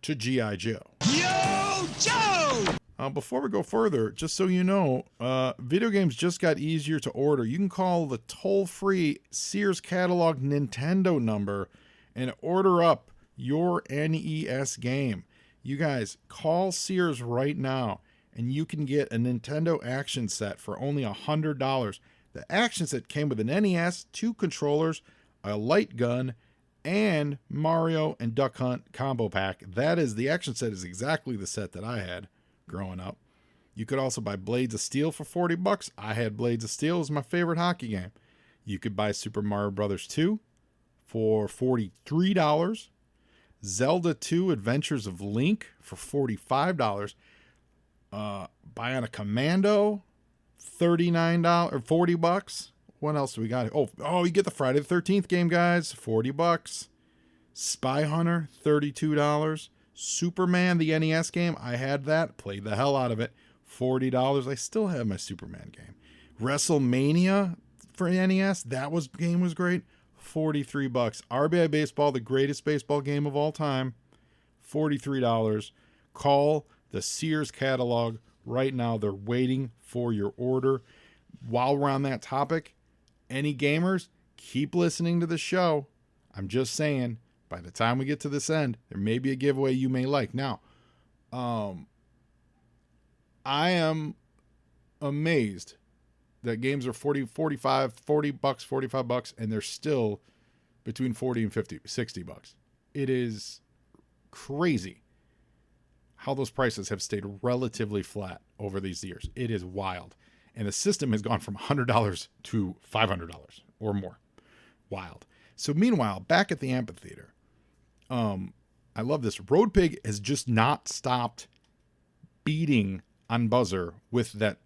Speaker 2: to G.I. Joe.
Speaker 1: Yo, Joe!
Speaker 2: Before we go further, just so you know, video games just got easier to order. You can call the toll-free Sears catalog Nintendo number and order up your NES game. You guys, call Sears right now, and you can get a Nintendo action set for only $100. The action set came with an NES, 2 controllers, a light gun, and Mario and Duck Hunt combo pack. The action set is exactly the set that I had growing up. You could also buy Blades of Steel for $40. I had Blades of Steel. It was my favorite hockey game. You could buy Super Mario Brothers 2 for $43. Zelda 2 Adventures of Link for $45. Bionic Commando, $39 or $40. What else do we got? Oh, you get the Friday the 13th game, guys, $40. Spy Hunter, $32. Superman, the NES game, I had that, played the hell out of it, $40. I still have my Superman game. WrestleMania for NES, game was great, $43. RBI Baseball, the greatest baseball game of all time, $43. Call the Sears catalog right now. They're waiting for your order. While we're on that topic, any gamers, keep listening to the show. I'm just saying, By the time we get to this end, there may be a giveaway you may like. Now, I am amazed that games are $40 bucks, $45, and they're still between 40 and 50, 60 bucks. It is crazy how those prices have stayed relatively flat over these years. It is wild. And the system has gone from $100 to $500 or more. Wild. So meanwhile, back at the amphitheater, I love this. Road Pig has just not stopped beating on Buzzer with that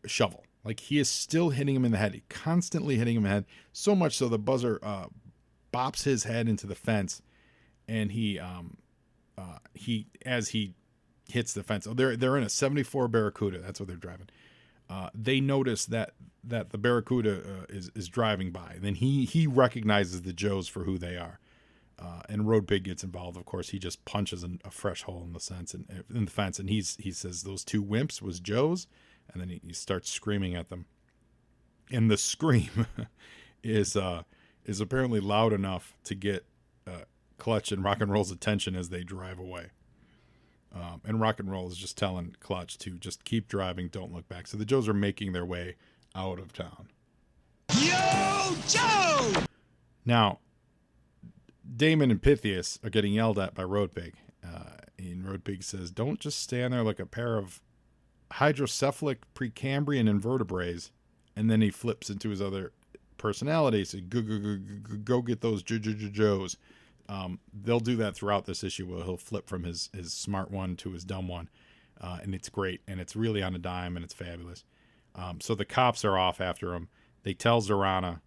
Speaker 2: shovel. Like, he is still hitting him in the head. He constantly hitting him in the head. So much so the Buzzer bops his head into the fence, and he as he hits the fence. Oh, they're in a 74 Barracuda. That's what they're driving. They notice that the Barracuda is driving by. And then he recognizes the Joes for who they are. And Road Pig gets involved. Of course, he just punches a fresh hole in the fence, and he says those two wimps was Joe's, and then he starts screaming at them. And the scream is apparently loud enough to get Clutch and Rock and Roll's attention as they drive away. And Rock and Roll is just telling Clutch to just keep driving, don't look back. So the Joes are making their way out of town.
Speaker 1: Yo, Joe!
Speaker 2: Now, Damon and Pythias are getting yelled at by Road Pig. And Road Pig says, don't just stand there like a pair of hydrocephalic Precambrian invertebrates. And then he flips into his other personality. He says, go get those Joes. They'll do that throughout this issue where he'll flip from his smart one to his dumb one. And it's great. And it's really on a dime, and it's fabulous. So the cops are off after him. They tell Zorana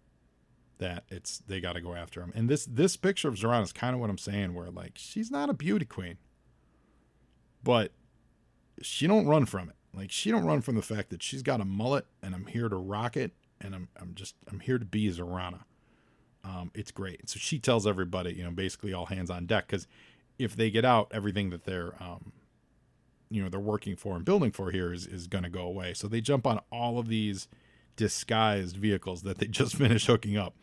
Speaker 2: that they got to go after him. And this picture of Zorana is kind of what I'm saying, where, like, she's not a beauty queen, but she don't run from it. Like, she don't run from the fact that she's got a mullet, and I'm here to rock it, and I'm here to be Zorana. It's great. And so she tells everybody, basically all hands on deck, because if they get out, everything that they're working for and building for here is going to go away. So they jump on all of these disguised vehicles that they just finished hooking up.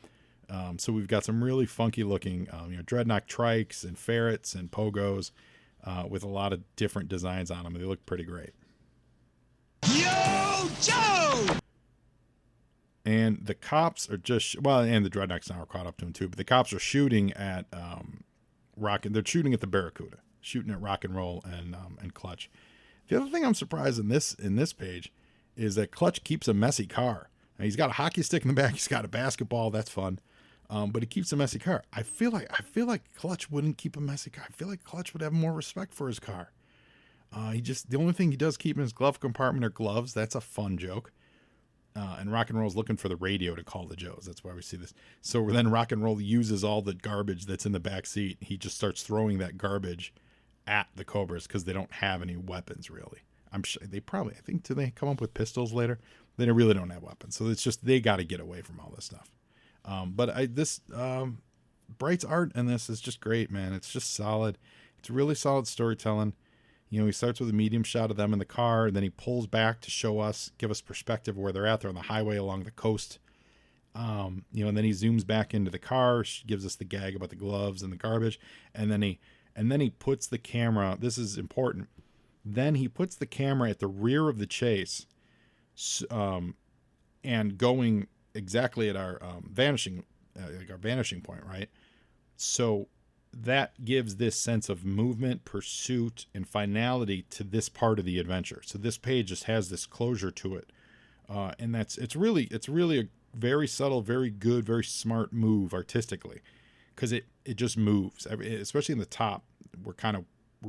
Speaker 2: So we've got some really funky looking, dreadnought trikes and ferrets and pogos with a lot of different designs on them. They look pretty great.
Speaker 1: Yo, Joe!
Speaker 2: And the cops are and the dreadnoughts now are caught up to him too, but the cops are shooting at they're shooting at the Barracuda, shooting at Rock and Roll and Clutch. The other thing I'm surprised in this page is that Clutch keeps a messy car. Now, he's got a hockey stick in the back, he's got a basketball, that's fun. But he keeps a messy car. I feel like Clutch wouldn't keep a messy car. I feel like Clutch would have more respect for his car. The only thing he does keep in his glove compartment are gloves. That's a fun joke. And Rock and Roll's looking for the radio to call the Joes. That's why we see this. So then Rock and Roll uses all the garbage that's in the back seat. He just starts throwing that garbage at the Cobras because they don't have any weapons, really. I'm sure do they come up with pistols later? They really don't have weapons. So it's just, they got to get away from all this stuff. Bright's art in this is just great, man. It's just solid. It's really solid storytelling. He starts with a medium shot of them in the car, and then he pulls back to give us perspective of where they're at. They're on the highway along the coast. And then he zooms back into the car, gives us the gag about the gloves and the garbage. And then he puts the camera, this is important. Then he puts the camera at the rear of the chase, and going exactly at our vanishing point, right? So that gives this sense of movement, pursuit, and finality to this part of the adventure. So this page just has this closure to it, and it's really a very subtle, very good, very smart move artistically, because it just moves. Especially in the top, we're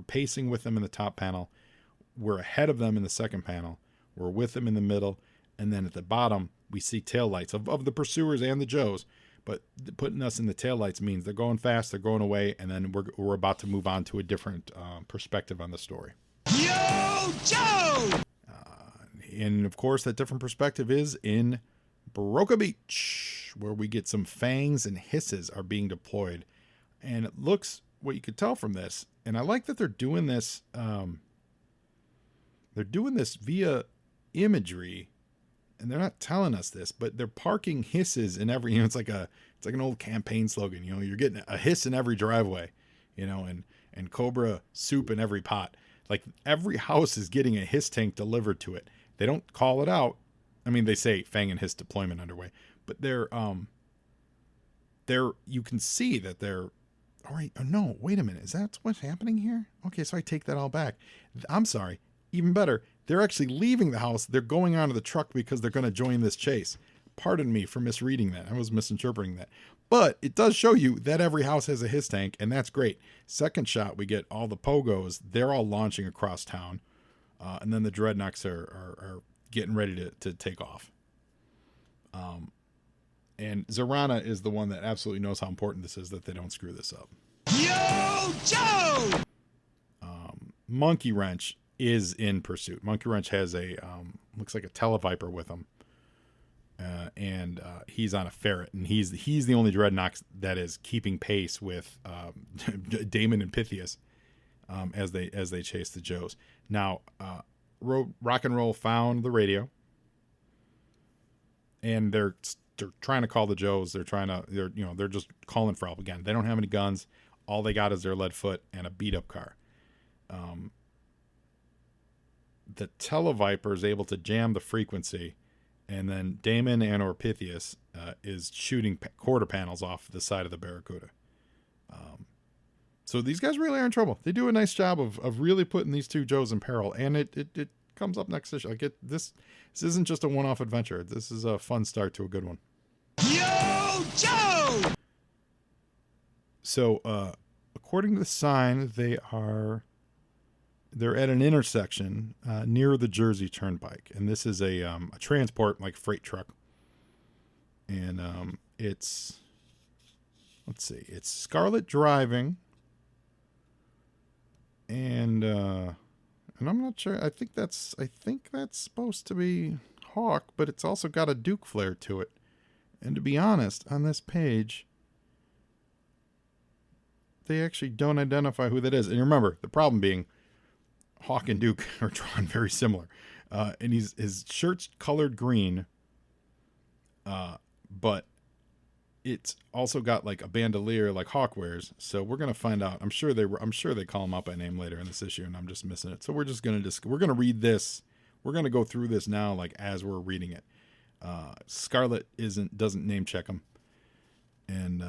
Speaker 2: pacing with them in the top panel. We're ahead of them in the second panel. We're with them in the middle, and then at the bottom we see taillights of the pursuers and the Joes. But putting us in the taillights means they're going fast, they're going away, and then we're about to move on to a different perspective on the story.
Speaker 1: Yo, Joe!
Speaker 2: And, of course, that different perspective is in Broca Beach, where we get some fangs and hisses are being deployed. And it looks, what you could tell from this, and I like that they're doing this via imagery. And they're not telling us this, but they're parking hisses in every, it's like a It's like an old campaign slogan. You're getting a hiss in every driveway, and Cobra soup in every pot. Like every house is getting a hiss tank delivered to it. They don't call it out. I mean, they say Fang and Hiss deployment underway, but they're you can see that they're all right. Oh, no, wait a minute. Is that what's happening here? Okay, so I take that all back. I'm sorry. Even better, they're actually leaving the house. They're going onto the truck because they're going to join this chase. Pardon me for misreading that. I was misinterpreting that. But it does show you that every house has a hiss tank, and that's great. Second shot, we get all the pogos. They're all launching across town. And then the dreadnoughts are getting ready to take off. And Zorana is the one that absolutely knows how important this is, that they don't screw this up.
Speaker 1: Yo, Joe!
Speaker 2: Monkey Wrench is in pursuit. Monkey Wrench has a, looks like a Televiper with him. And he's on a ferret, and he's the only dreadnought that is keeping pace with Damon and Pythias as they chase the Joes. Now, Rock and Roll found the radio, and they're trying to call the Joes. They're just calling for help again. They don't have any guns. All they got is their lead foot and a beat up car. The Televiper is able to jam the frequency, and then Damon and or Pythias is shooting quarter panels off the side of the Barracuda. So these guys really are in trouble. They do a nice job of really putting these two Joes in peril, and it comes up next issue. This isn't just a one-off adventure. This is a fun start to a good one.
Speaker 1: Yo, Joe!
Speaker 2: So, according to the sign, they're at an intersection near the Jersey Turnpike, and this is a transport, like freight truck, and it's Scarlet driving, and I'm not sure. I think that's supposed to be Hawk, but it's also got a Duke flare to it. And to be honest, on this page, they actually don't identify who that is. And remember, the problem being, Hawk and Duke are drawn very similar. And his shirt's colored green, but it's also got like a bandolier like Hawk wears. So we're gonna find out. I'm sure they call him out by name later in this issue, and I'm just missing it. So we're gonna read this. We're gonna go through this now, like as we're reading it. Scarlet doesn't name check him, and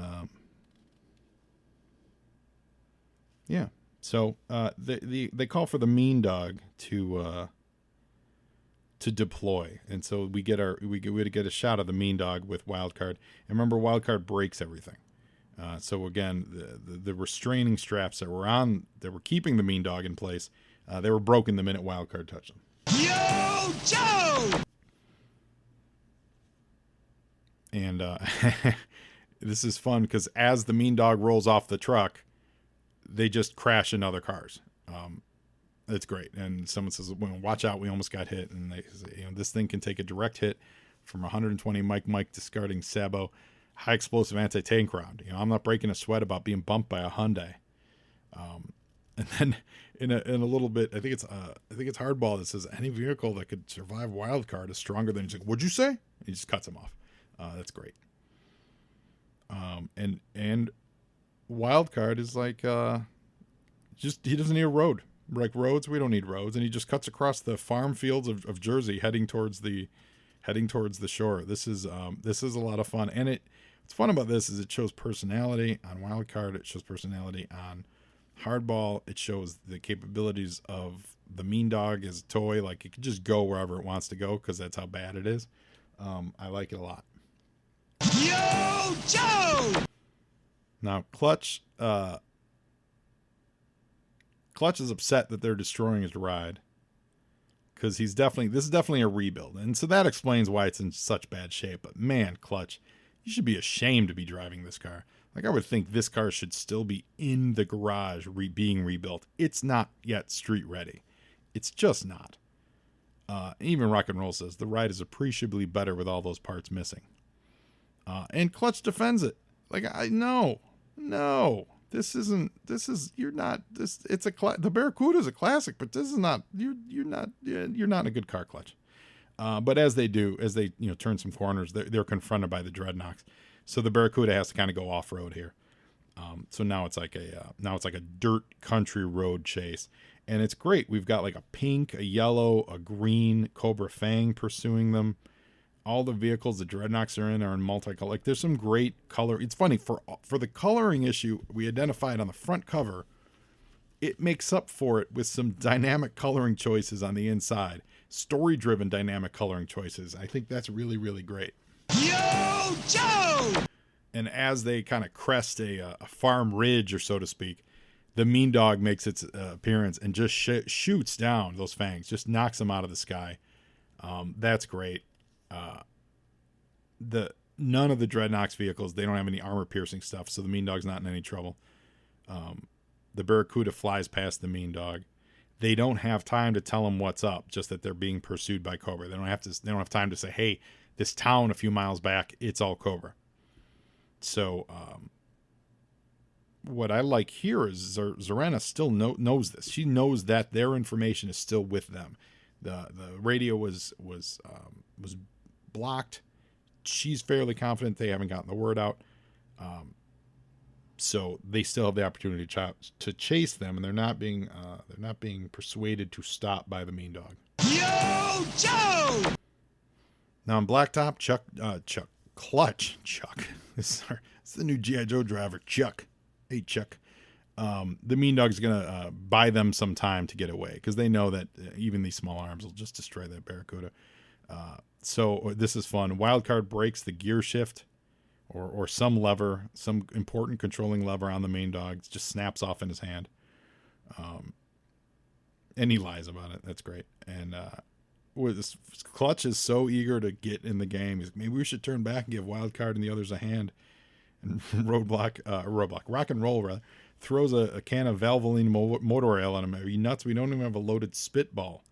Speaker 2: yeah. So they call for the Mean Dog to deploy, and so we get a shot of the Mean Dog with Wildcard. And remember, Wildcard breaks everything. So again, the restraining straps that were keeping the Mean Dog in place, they were broken the minute Wildcard touched them.
Speaker 1: Yo, Joe!
Speaker 2: And this is fun because as the Mean Dog rolls off the truck, they just crash into other cars. It's great. And someone says, well, watch out, we almost got hit. And they say, this thing can take a direct hit from 120 Mike discarding Sabo, high explosive anti-tank round. I'm not breaking a sweat about being bumped by a Hyundai. And then in a little bit, I think it's Hardball that says any vehicle that could survive Wildcard is stronger than. He's like, what'd you say? And he just cuts him off. That's great. And Wildcard is like, he doesn't need a road. Like roads, we don't need roads, and he just cuts across the farm fields of Jersey, heading towards the shore. This is a lot of fun, and what's fun about this is it shows personality on Wildcard. It shows personality on Hardball. It shows the capabilities of the Mean Dog as a toy. Like it can just go wherever it wants to go because that's how bad it is. I like it a lot.
Speaker 1: Yo, Joe!
Speaker 2: Now, Clutch is upset that they're destroying his ride because this is definitely a rebuild. And so that explains why it's in such bad shape. But man, Clutch, you should be ashamed to be driving this car. Like I would think this car should still be in the garage being rebuilt. It's not yet street ready. It's just not. Even Rock and Roll says the ride is appreciably better with all those parts missing. And Clutch defends it. Like no, the Barracuda is a classic, but this is not, you're not in a good car, Clutch. But as they turn some corners, they're confronted by the Dreadnoughts. So the Barracuda has to kind of go off road here. So now it's like a dirt country road chase, and it's great. We've got like a pink, a yellow, a green Cobra Fang pursuing them. All the vehicles the Dreadnoks are in multicolor. Like there's some great color. It's funny for the coloring issue we identified on the front cover. It makes up for it with some dynamic coloring choices on the inside. Story-driven dynamic coloring choices. I think that's really, really great.
Speaker 1: Yo, Joe!
Speaker 2: And as they kind of crest a farm ridge, or so to speak, the Mean Dog makes its appearance and just shoots down those fangs, just knocks them out of the sky. That's great. None of the Dreadnoks vehicles, they don't have any armor-piercing stuff, so the Mean Dog's not in any trouble. The Barracuda flies past the Mean Dog. They don't have time to tell them what's up, just that they're being pursued by Cobra. They don't have time to say, hey, this town a few miles back, it's all Cobra. So what I like here is Zarena still knows this. She knows that their information is still with them. The radio was blocked. She's fairly confident they haven't gotten the word out. So they still have the opportunity to chase them, and they're not being persuaded to stop by the Mean Dog.
Speaker 1: Yo, Joe!
Speaker 2: Now on Blacktop, Chuck. It's the new G.I. Joe driver, Chuck. Hey, Chuck. The Mean Dog's gonna buy them some time to get away, because they know that even these small arms will just destroy that Barracuda. So this is fun. Wildcard breaks the gear shift, or some lever, some important controlling lever on the Mean Dog. It just snaps off in his hand. And he lies about it. That's great. And Clutch is so eager to get in the game. He's, maybe we should turn back and give Wildcard and the others a hand. And Rock and Roll rather, throws a can of Valvoline motor oil on him. Are you nuts? We don't even have a loaded spitball.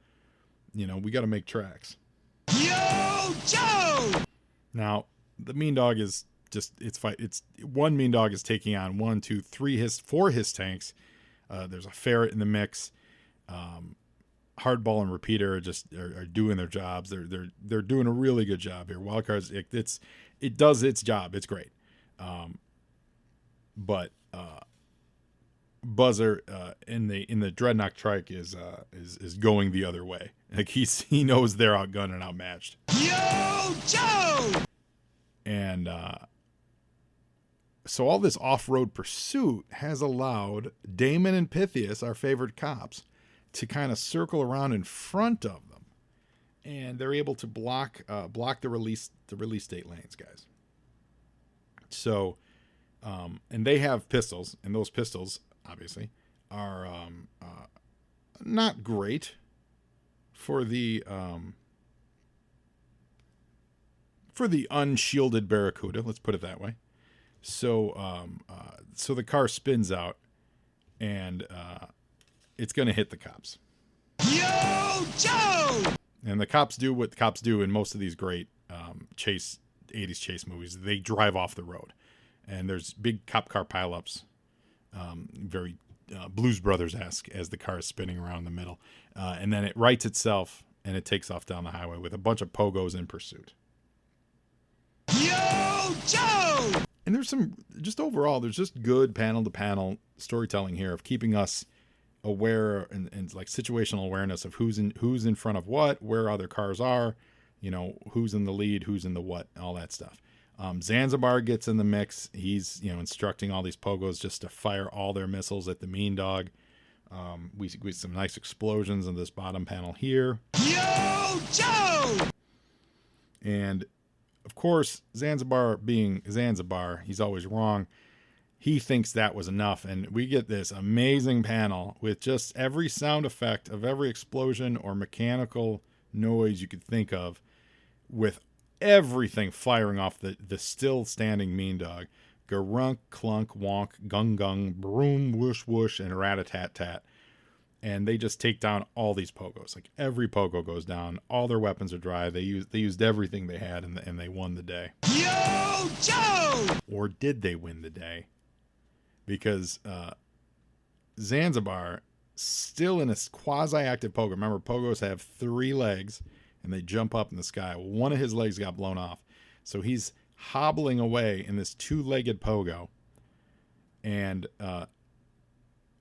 Speaker 2: We got to make tracks.
Speaker 1: Yo, Joe!
Speaker 2: Now, the Mean Dog is just, it's one Mean Dog is taking on 4 his tanks. There's a Ferret in the mix. Hardball and Repeater are doing their jobs. They're doing a really good job here. Wildcard's it does its job. It's great. But Buzzer in the Dreadnought trike is going the other way. Like he knows they're outgunned and outmatched.
Speaker 1: Yo, Joe!
Speaker 2: And so all this off-road pursuit has allowed Damon and Pythias, our favorite cops, to kind of circle around in front of them, and they're able to block the release date lanes, guys. So, and they have pistols, and those pistols obviously are not great for the unshielded Barracuda. Let's put it that way. So, so the car spins out, and it's going to hit the cops.
Speaker 1: Yo, Joe!
Speaker 2: And the cops do what cops do in most of these great 80s chase movies. They drive off the road. And there's big cop car pileups, very Blues Brothers-esque, as the car is spinning around in the middle. And then it rights itself, and it takes off down the highway with a bunch of pogos in pursuit.
Speaker 1: Yo, Joe!
Speaker 2: And there's there's just good panel-to-panel storytelling here of keeping us aware and like situational awareness of who's in front of what, where other cars are, who's in the lead, who's in the what, all that stuff. Zanzibar gets in the mix. He's instructing all these pogos just to fire all their missiles at the Mean Dog. We see some nice explosions in this bottom panel here.
Speaker 1: Yo, Joe!
Speaker 2: And of course, Zanzibar being Zanzibar, he's always wrong. He thinks that was enough, and we get this amazing panel with just every sound effect of every explosion or mechanical noise you could think of, with everything firing off the still standing Mean Dog. Garunk, clunk, wonk, gung gung, broom, whoosh whoosh, and rat-a-tat-tat. And they just take down all these pogos. Like every pogo goes down. All their weapons are dry. They used everything they had, and they won the day.
Speaker 1: Yo, Joe!
Speaker 2: Or did they win the day? Because Zanzibar, still in a quasi-active pogo. Remember, pogos have 3 legs, and they jump up in the sky. One of his legs got blown off. So he's hobbling away in this two-legged pogo, and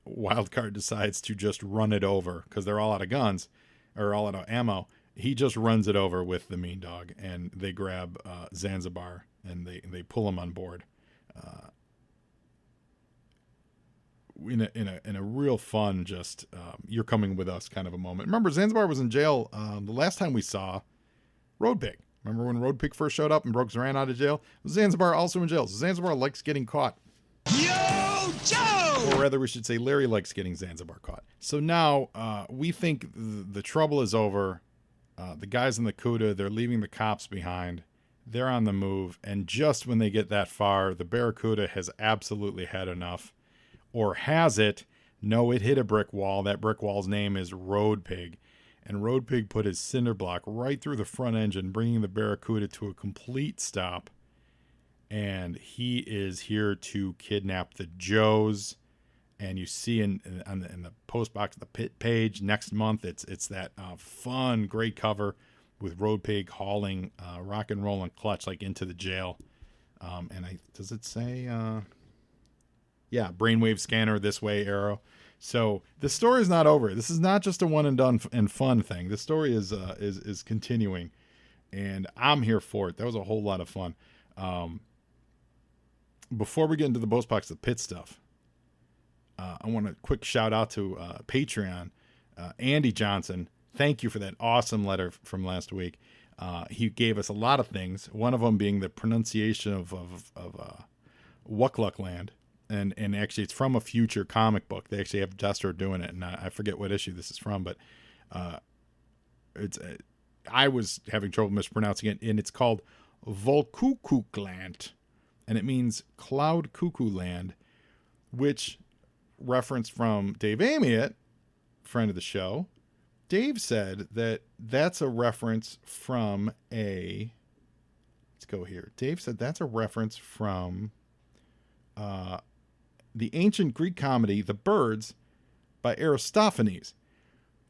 Speaker 2: Wildcard decides to just run it over because they're all out of guns or all out of ammo. He just runs it over with the mean dog, and they grab Zanzibar and they pull him on board. In a real fun, just you're coming with us kind of a moment. Remember, Zanzibar was in jail the last time we saw Road Pig. Remember when Road Pig first showed up and broke Zoran out of jail? Zanzibar also in jail. So Zanzibar likes getting caught.
Speaker 1: Yo, Joe!
Speaker 2: Or rather, we should say Larry likes getting Zanzibar caught. So now we think the trouble is over. The guys in the Cuda, they're leaving the cops behind. They're on the move. And just when they get that far, the Barracuda has absolutely had enough. Or has it? No, it hit a brick wall. That brick wall's name is Road Pig. And Road Pig put his cinder block right through the front engine, bringing the Barracuda to a complete stop. And he is here to kidnap the Joes. And you see in the post box, the pit page next month, it's that fun, great cover with Road Pig hauling rock and roll and clutch like into the jail. Does it say? Yeah, brainwave scanner this way, ARAH. So the story is not over. This is not just a one and done and fun thing. The story is continuing, and I'm here for it. That was a whole lot of fun. Before we get into the post box, the pit stuff. I want a quick shout out to Patreon, Andy Johnson. Thank you for that awesome letter from last week. He gave us a lot of things. One of them being the pronunciation of Wukluk Land, and actually it's from a future comic book. They actually have Destro doing it, and I forget what issue this is from, but I was having trouble mispronouncing it, and it's called Volkukukland, and it means Cloud Cuckoo Land, which reference from Dave Amiot, friend of the show. Dave said that that's a reference from let's go here. Dave said that's a reference from the ancient Greek comedy The Birds by Aristophanes,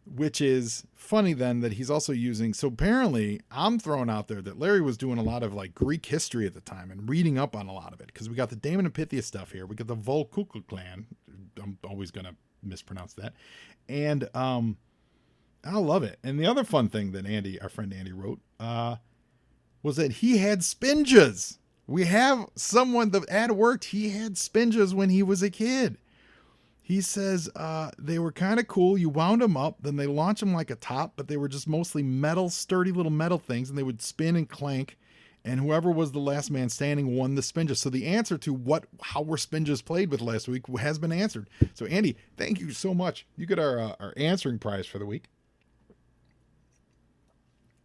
Speaker 2: which is funny then that he's also using. So apparently I'm throwing out there that Larry was doing a lot of like Greek history at the time and reading up on a lot of it, because we got the Damon and Pythia stuff here. We got the Volkukuk clan. I'm always going to mispronounce that. And I love it. And the other fun thing that our friend Andy wrote was that he had spinjas. We have someone that ad worked. He had spinjas when he was a kid. He says they were kind of cool. You wound them up, then they launched them like a top, but they were just mostly metal, sturdy little metal things, and they would spin and clank, and whoever was the last man standing won the spinjas. So the answer to how were spinjas played with last week has been answered. So Andy, thank you so much. You get our answering prize for the week.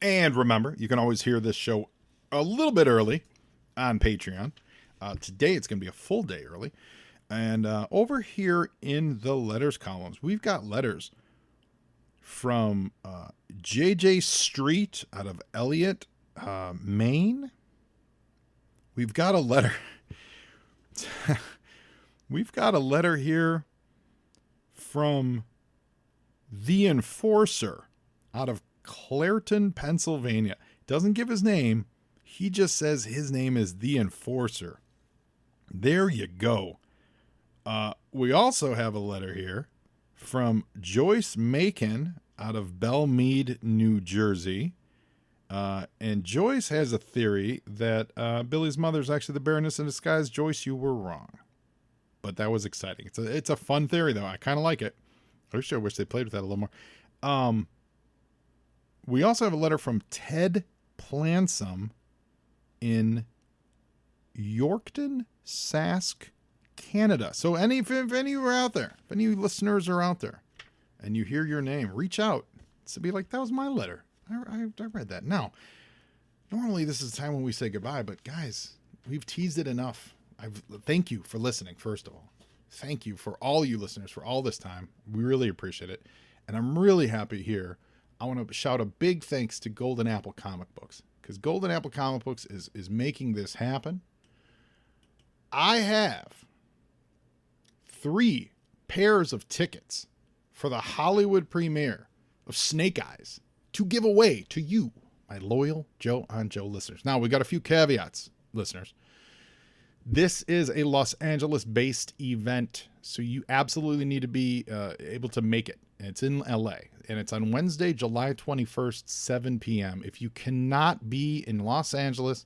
Speaker 2: And remember, you can always hear this show a little bit early on Patreon. Today it's going to be a full day early. And over here in the letters columns, we've got letters from JJ Street out of Elliott, Maine. We've got a letter. We've got a letter here from The Enforcer out of Clairton, Pennsylvania. Doesn't give his name. He just says his name is The Enforcer. There you go. We also have a letter here from Joyce Macon out of Belmead, New Jersey. And Joyce has a theory that Billy's mother is actually the Baroness in disguise. Joyce, you were wrong. But that was exciting. It's a fun theory, though. I kind of like it. I wish they played with that a little more. We also have a letter from Ted Plansome in Yorkton, Sask, Canada. So if any of you are out there, if any of you listeners are out there and you hear your name, reach out to be like, that was my letter. I read that. Now, normally this is the time when we say goodbye, but guys, we've teased it enough. Thank you for listening, first of all. Thank you for all you listeners for all this time. We really appreciate it. And I'm really happy here. I want to shout a big thanks to Golden Apple Comic Books, because Golden Apple Comic Books is making this happen. I have 3 pairs of tickets for the Hollywood premiere of Snake Eyes to give away to you, my loyal Joe on Joe listeners. Now, we got a few caveats. listeners. This is a Los Angeles-based event, so you absolutely need to be able to make it. It's in LA, and it's on Wednesday, July 21st, 7 p.m. If you cannot be in Los Angeles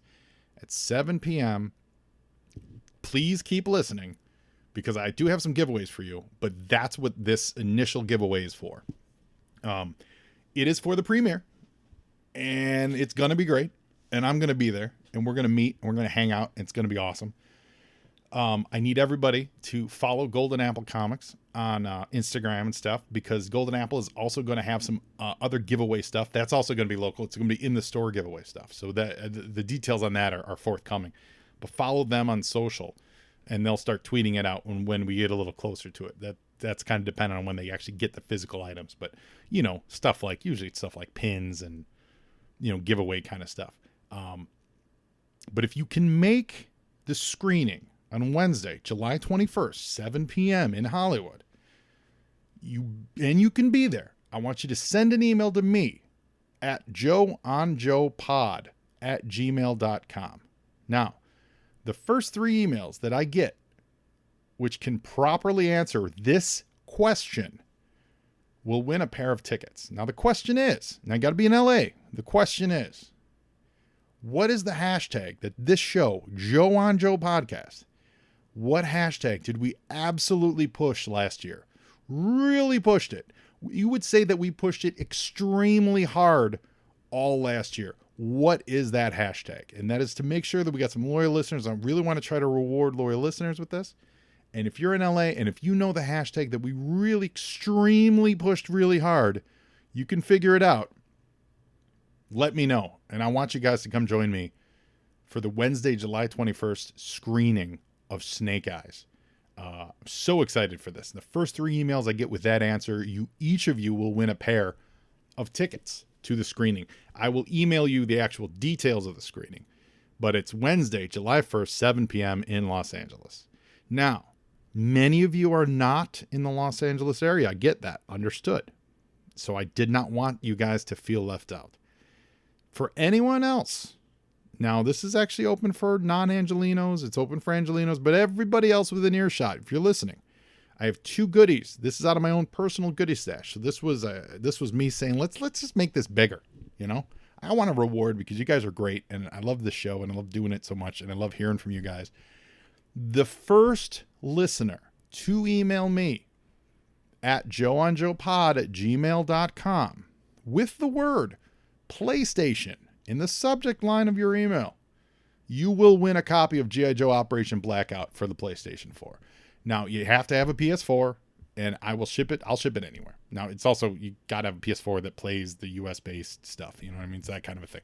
Speaker 2: at 7 p.m., please keep listening, because I do have some giveaways for you, but that's what this initial giveaway is for. It is for the premiere, and it's going to be great, and I'm going to be there, and we're going to meet, and we're going to hang out, and it's going to be awesome. I need everybody to follow Golden Apple Comics on Instagram and stuff, because Golden Apple is also going to have some other giveaway stuff. That's also going to be local. It's going to be in the store giveaway stuff. So that the details on that are forthcoming. But follow them on social, and they'll start tweeting it out when we get a little closer to it. That's kind of dependent on when they actually get the physical items. But, you know, usually it's stuff like pins and, you know, giveaway kind of stuff. But if you can make the screening on Wednesday, July 21st, 7 p.m. in Hollywood, you can be there, I want you to send an email to me at joeonjoepod@gmail.com. Now, the first 3 emails that I get, which can properly answer this question, will win a pair of tickets. Now, the question is, and I got to be in LA, the question is, what is the hashtag that this show, Joe on Joe Podcast, what hashtag did we absolutely push last year? Really pushed it. You would say that we pushed it extremely hard all last year. What is that hashtag? And that is to make sure that we got some loyal listeners. I really want to try to reward loyal listeners with this. And if you're in LA and if you know the hashtag that we really extremely pushed really hard, you can figure it out. Let me know. And I want you guys to come join me for the Wednesday, July 21st screening of Snake Eyes. I'm so excited for this. The first 3 emails I get with that answer, each of you will win a pair of tickets to the screening. I will email you the actual details of the screening, but it's Wednesday, July 1st, 7 p.m. in Los Angeles. Now, many of you are not in the Los Angeles area. I get that. Understood. So I did not want you guys to feel left out. For anyone else, now this is actually open for non-Angelinos. It's open for Angelinos, but everybody else within earshot, if you're listening, I have 2 goodies. This is out of my own personal goodie stash. So this was me saying, let's just make this bigger. You know, I want to reward because you guys are great, and I love the show, and I love doing it so much, and I love hearing from you guys. The first listener to email me at joeonjoepod@gmail.com with the word PlayStation in the subject line of your email, you will win a copy of G.I. Joe Operation Blackout for the PlayStation 4. Now, you have to have a PS4, and I will ship it. I'll ship it anywhere. Now, it's also, you got to have a PS4 that plays the US-based stuff. You know what I mean? It's that kind of a thing.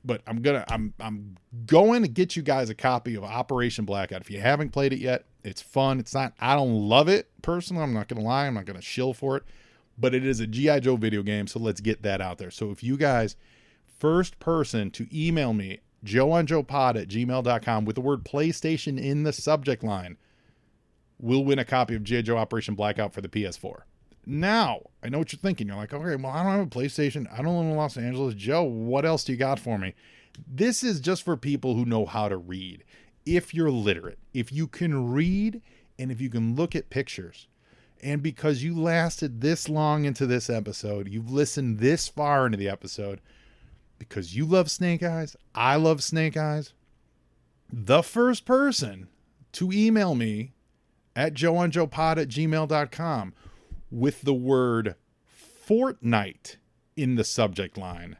Speaker 2: But I'm going to get you guys a copy of Operation Blackout. If you haven't played it yet, it's fun. I don't love it personally. I'm not going to lie. I'm not going to shill for it. But it is a G.I. Joe video game, so let's get that out there. So if you guys, first person to email me, joeonjoepod@gmail.com with the word PlayStation in the subject line, will win a copy of G.I. Joe Operation Blackout for the PS4. Now, I know what you're thinking. You're like, okay, well, I don't have a PlayStation. I don't live in Los Angeles. Joe, what else do you got for me? This is just for people who know how to read. If you're literate, if you can read, and if you can look at pictures, and because you lasted this long into this episode, you've listened this far into the episode, because you love Snake Eyes, I love Snake Eyes, the first person to email me at joeonjoepod@gmail.com with the word Fortnite in the subject line,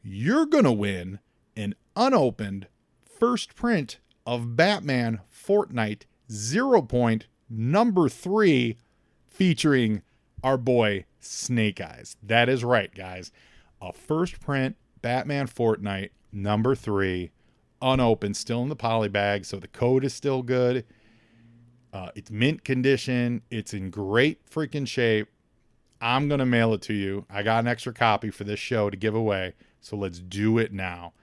Speaker 2: you're going to win an unopened first print of Batman Fortnite 0 Point number 3 featuring our boy Snake Eyes. That is right, guys. A first print Batman Fortnite number 3, unopened, still in the poly bag, so the code is still good. It's mint condition. It's in great freaking shape. I'm going to mail it to you. I got an extra copy for this show to give away, so let's do it now.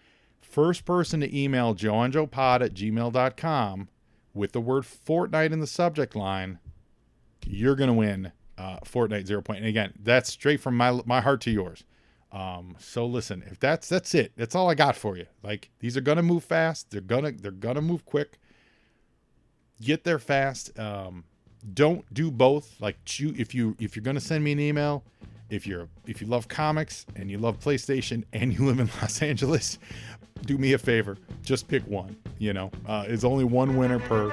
Speaker 2: First person to email joeonjoepod@gmail.com with the word Fortnite in the subject line, you're going to win Fortnite 0 Point. And again, that's straight from my heart to yours. So listen, if that's it. That's all I got for you. Like, these are gonna move fast. They're gonna move quick. Get there fast. Don't do both. Like, if you're gonna send me an email, if you love comics and you love PlayStation and you live in Los Angeles, do me a favor. Just pick one. It's only one winner per,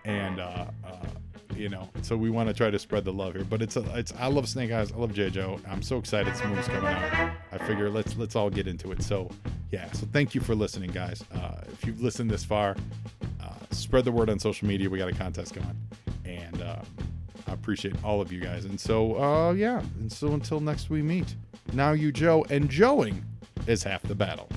Speaker 2: and so we want to try to spread the love here. But I love Snake Eyes. I love J. Joe. I'm so excited this movie's coming out. I figure let's all get into it. So yeah. So thank you for listening, guys. If you've listened this far, spread the word on social media. We got a contest going, and I appreciate all of you guys. And so yeah. And so until next we meet. Now you Joe, and Joeing is half the battle.